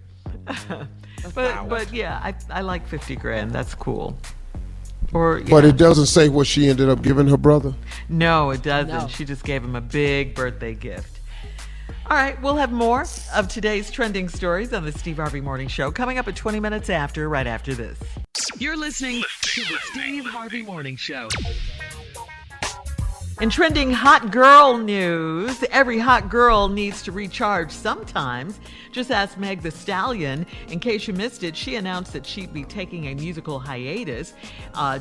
but yeah, I like 50 grand. That's cool. But it doesn't say what she ended up giving her brother? No, it doesn't. No. She just gave him a big birthday gift. All right, we'll have more of today's trending stories on the Steve Harvey Morning Show coming up at 20 minutes after, right after this. You're listening to the Steve Harvey Morning Show. In trending hot girl news, every hot girl needs to recharge sometimes. Just ask Meg Thee Stallion. In case you missed it, she announced that she'd be taking a musical hiatus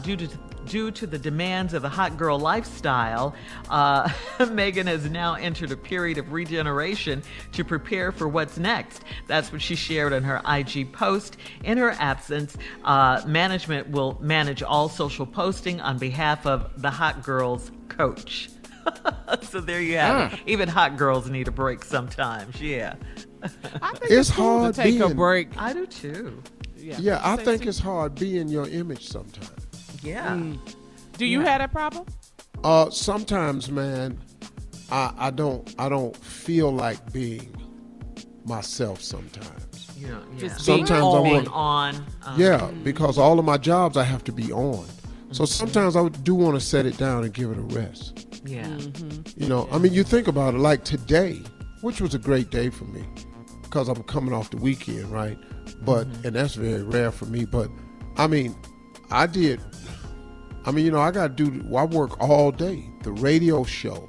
due to the demands of the hot girl lifestyle. Megan has now entered a period of regeneration to prepare for what's next. That's what she shared on her IG post. In her absence, management will manage all social posting on behalf of the hot girls coach. So there you have it. Even hot girls need a break sometimes. Yeah. I think It's cool hard to take a being- break. I do too. Yeah, I think it's hard being your image sometimes. Yeah. Do you have that problem? Sometimes, man, I don't feel like being myself sometimes. Yeah. Sometimes I being want on. because all of my jobs I have to be on. So sometimes I do want to set it down and give it a rest. Yeah. I mean, you think about it, like today, which was a great day for me because I'm coming off the weekend, right? But and that's very rare for me. But I mean, I got to do. I work all day. The radio show,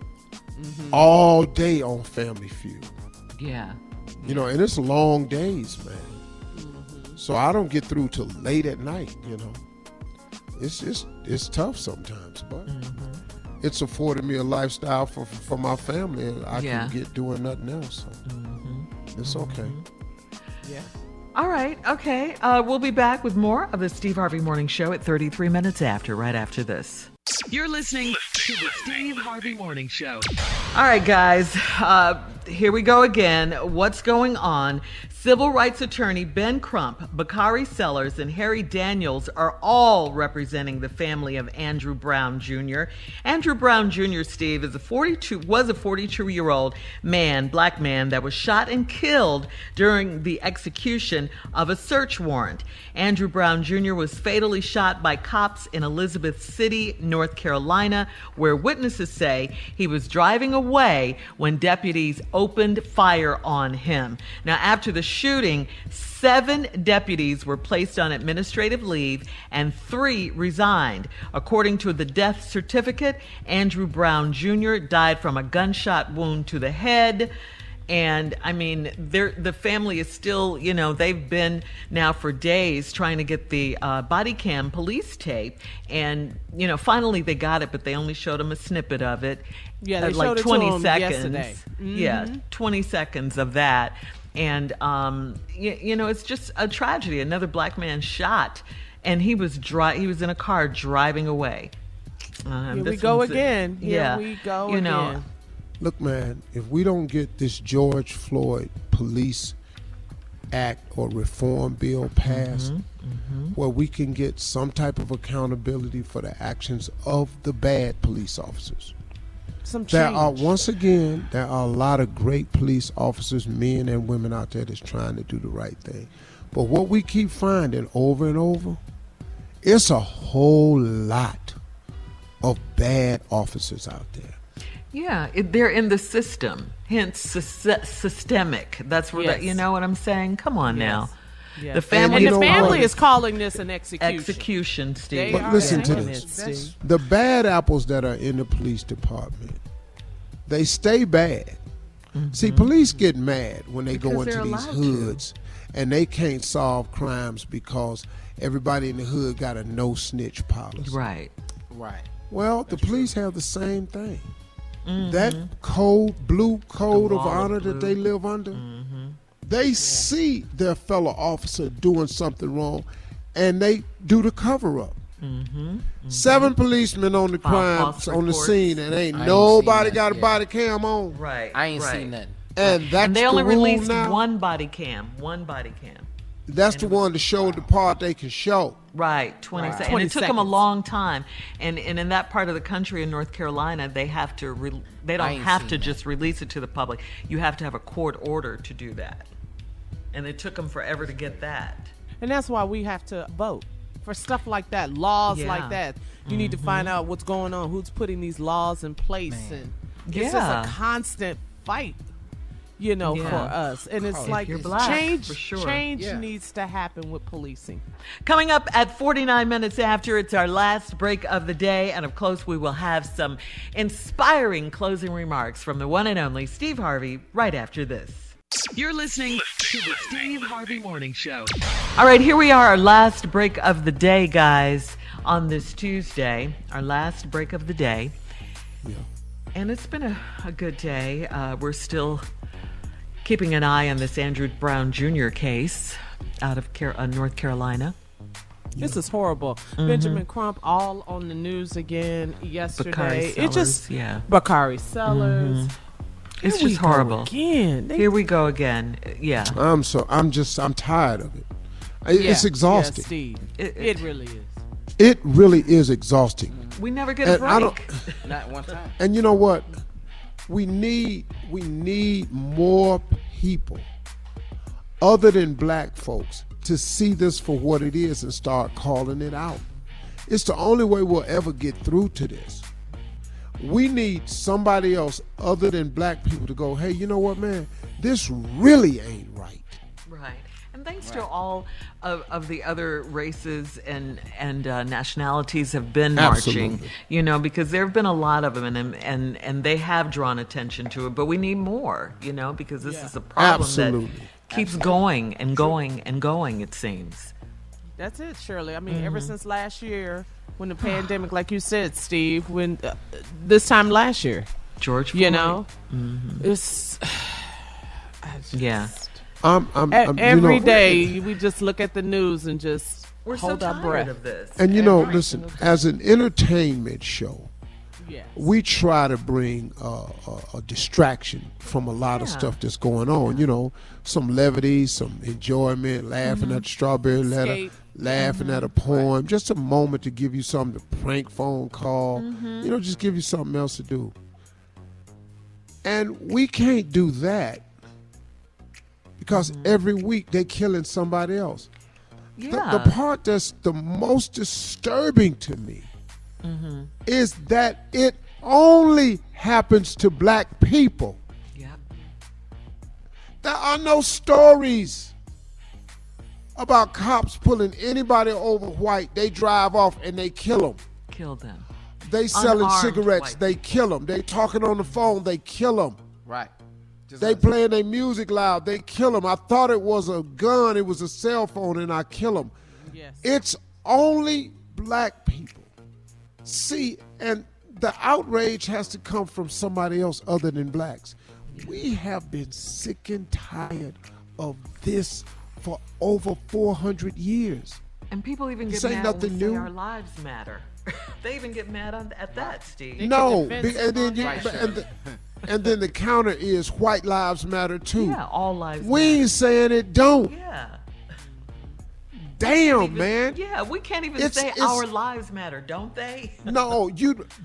all day on Family Feud. Yeah. And it's long days, man. So I don't get through till late at night. It's tough sometimes, but it's afforded me a lifestyle for my family, and I can get doing nothing else. So it's okay. Yeah. All right. Okay. We'll be back with more of the Steve Harvey Morning Show at 33 minutes after, right after this. You're listening to the Steve Harvey Morning Show. All right, guys. Here we go again. What's going on? Civil rights attorney Ben Crump, Bakari Sellers, and Harry Daniels are all representing the family of Andrew Brown Jr. Andrew Brown Jr., Steve, was a 42-year-old man, black man, that was shot and killed during the execution of a search warrant. Andrew Brown Jr. was fatally shot by cops in Elizabeth City, North Carolina, where witnesses say he was driving away when deputies opened fire on him. Now, after the shooting, 7 deputies were placed on administrative leave and 3 resigned. According to the death certificate, Andrew Brown Jr. died from a gunshot wound to the head. And I mean, the family is still, they've been now for days trying to get the body cam police tape. And, finally they got it, but they only showed them a snippet of it. Yeah, they like showed it 20 to them seconds. yesterday. Yeah, 20 seconds of that. And, it's just a tragedy. Another black man shot, and he was in a car driving away. Here we go again. Here we go again. Look, man, if we don't get this George Floyd Police Act or Reform Bill passed, where we can get some type of accountability for the actions of the bad police officers. There are a lot of great police officers, men and women out there that's trying to do the right thing. But what we keep finding over and over, it's a whole lot of bad officers out there. Yeah, they're in the system, hence systemic. That's where you know what I'm saying? Come on now. Yes. The family is calling this an execution. Execution, Steve. But listen to this. The bad apples that are in the police department, they stay bad. See, police get mad when they go into these hoods and they can't solve crimes because everybody in the hood got a no snitch policy. Right. Right. Well, the police have the same thing. That blue code of honor that they live under, they see their fellow officer doing something wrong, and they do the cover-up. 7 policemen on the on the scene, and ain't nobody got a body cam on. Right. I ain't seen nothing. And that's they only the rule released now. one body cam. That's the one to show the part they can show. Right, 20 seconds. And it took them a long time. And in that part of the country in North Carolina, they have to they don't have to just release it to the public. You have to have a court order to do that. And it took them forever to get that. And that's why we have to vote for stuff like that, laws like that. You need to find out what's going on, who's putting these laws in place, and it's just a constant fight, for us. And it's like change needs to happen with policing. Coming up at 49 minutes after, it's our last break of the day, and of course we will have some inspiring closing remarks from the one and only Steve Harvey right after this. You're listening to the Steve Harvey Morning Show. All right, here we are, our last break of the day, guys, on this Tuesday. Our last break of the day. Yeah. And it's been a good day. We're still keeping an eye on this Andrew Brown Jr. case out of North Carolina. This is horrible. Benjamin Crump all on the news again yesterday. Bakari Sellers. It's just horrible. Again. Here we go again. Yeah. I'm tired of it. It's exhausting. Yeah, Steve. It really is. It really is exhausting. We never get a break. Not one time. And you know what? We need more people other than black folks to see this for what it is and start calling it out. It's the only way we'll ever get through to this. We need somebody else other than black people to go, hey, you know what, man? This really ain't right. Right. And thanks to all of the other races and nationalities have been marching, because there have been a lot of them, and they have drawn attention to it. But we need more, because this is a problem that keeps going and going and going, it seems. That's it, Shirley. I mean, ever since last year, when the pandemic, like you said, Steve, when this time last year, George Floyd, it's every day we just look at the news and just hold our breath. Of this. And listen, as an entertainment show, we try to bring a distraction from a lot of stuff that's going on. Some levity, some enjoyment, laughing at the strawberry letter, laughing at a poem, just a moment to give you something, to prank phone call, just give you something else to do. And we can't do that because every week they're killing somebody else. The part that's the most disturbing to me is that it only happens to black people. Yep. There are no stories about cops pulling anybody over white. They drive off and they kill them. Kill them. They selling Unarmed cigarettes. white. They kill them. They talking on the phone. They kill them. Right. They playing their music loud. They kill them. I thought it was a gun. It was a cell phone, and I kill them. Yes. It's only black people. See, and the outrage has to come from somebody else other than blacks. We have been sick and tired of this for over 400 years. And people even get mad when we say our lives matter. They even get mad at that, Steve. No, and then the counter is white lives matter too. Yeah, all lives matter. We ain't saying it don't. Yeah. Damn, man. Yeah, we can't even say our lives matter, don't they? No,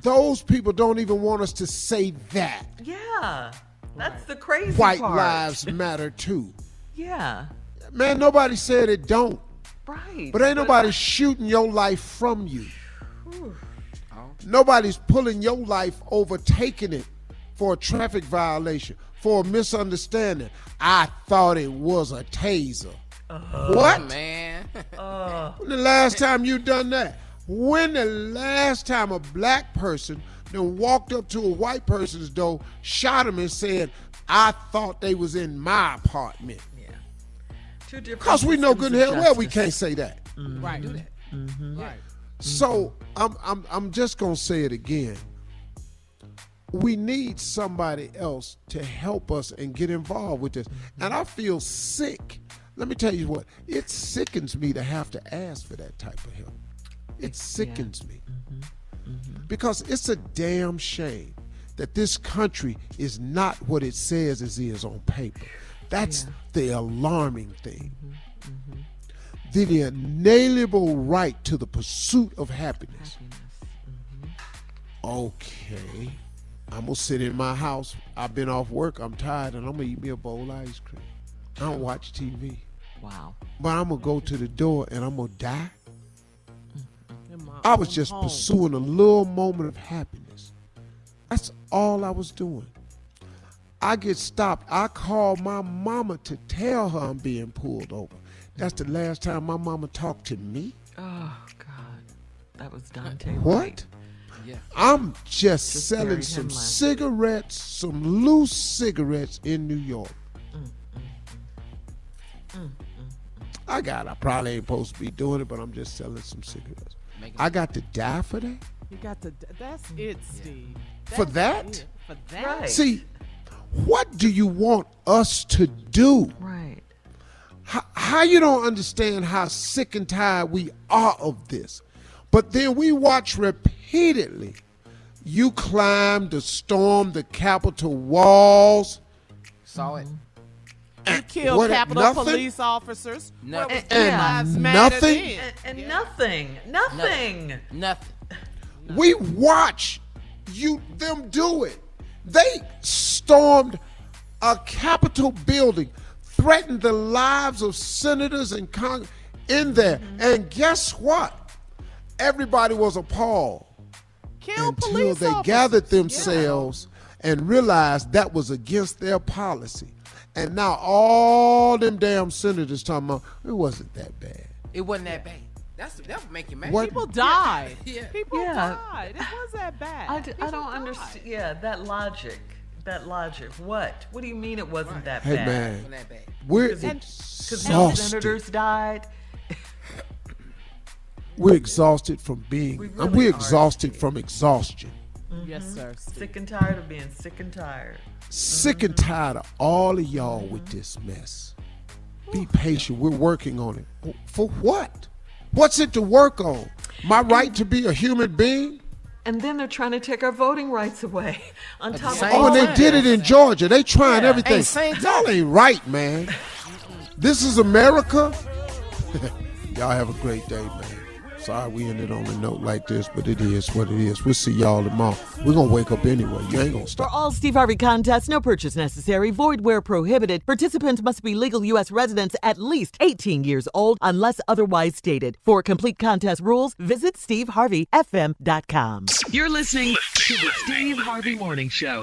those people don't even want us to say that. Yeah, that's the crazy White part. lives matter too. Yeah. Man, nobody said it don't. Right. But ain't nobody shooting your life from you. Nobody's pulling your life over, taking it for a traffic violation, for a misunderstanding. I thought it was a taser. What? Man. When the last time you done that? When the last time a black person then walked up to a white person's door, shot him and said, I thought they was in my apartment? Yeah. Two different. Because we know good and hell well we can't say that. Right. Do that. Mm-hmm. Right. So I'm just gonna say it again. We need somebody else to help us and get involved with this. And I feel sick. Let me tell you what, it sickens me to have to ask for that type of help. It sickens me. Because it's a damn shame that this country is not what it says it is on paper. That's the alarming thing. The inalienable right to the pursuit of happiness. Okay, I'm gonna sit in my house. I've been off work, I'm tired, and I'm gonna eat me a bowl of ice cream. I don't watch TV. Wow. But I'm gonna go to the door and I'm gonna die. I was just pursuing a little moment of happiness. That's all I was doing. I get stopped. I call my mama to tell her I'm being pulled over. That's the last time my mama talked to me. Oh, God. That was Dante. What? Yeah. I'm just selling some cigarettes, some loose cigarettes in New York. I probably ain't supposed to be doing it, but I'm just selling some cigarettes. I got to die for that? You got to, that's it, Steve. For that? It. For that? Right. See, what do you want us to do? Right. How you don't understand how sick and tired we are of this? But then we watch repeatedly. You climbed to storm the Capitol walls. Saw it. You killed Capitol police officers. Nothing. Nothing. And nothing. We watch them do it. They stormed a Capitol building, threatened the lives of senators and Congress in there. And guess what? Everybody was appalled until they gathered themselves and realized that was against their policy. And now all them damn senators talking about, it wasn't that bad. It wasn't that bad. That would make you mad. People died. Yeah. People died. It was that bad. I don't understand. Yeah, that logic. What? What do you mean it wasn't that Hey, bad? man. Wasn't that bad. We're Because no exhausted. senators died. We're exhausted from being. We're exhausted from exhaustion. Yes, sir. Steve. Sick and tired of being sick and tired. Sick and tired of all of y'all with this mess. Be patient. We're working on it. For what? What's it to work on? My right to be a human being? And then they're trying to take our voting rights away. On top of Oh, and they did it in Georgia. They trying everything. Same Y'all ain't right, man. This is America. Y'all have a great day, man. Sorry we ended on a note like this, but it is what it is. We'll see y'all tomorrow. We're going to wake up anyway. You ain't going to stop. For all Steve Harvey contests, no purchase necessary, void where prohibited. Participants must be legal U.S. residents at least 18 years old unless otherwise stated. For complete contest rules, visit SteveHarveyFM.com. You're listening to the Steve Harvey Morning Show.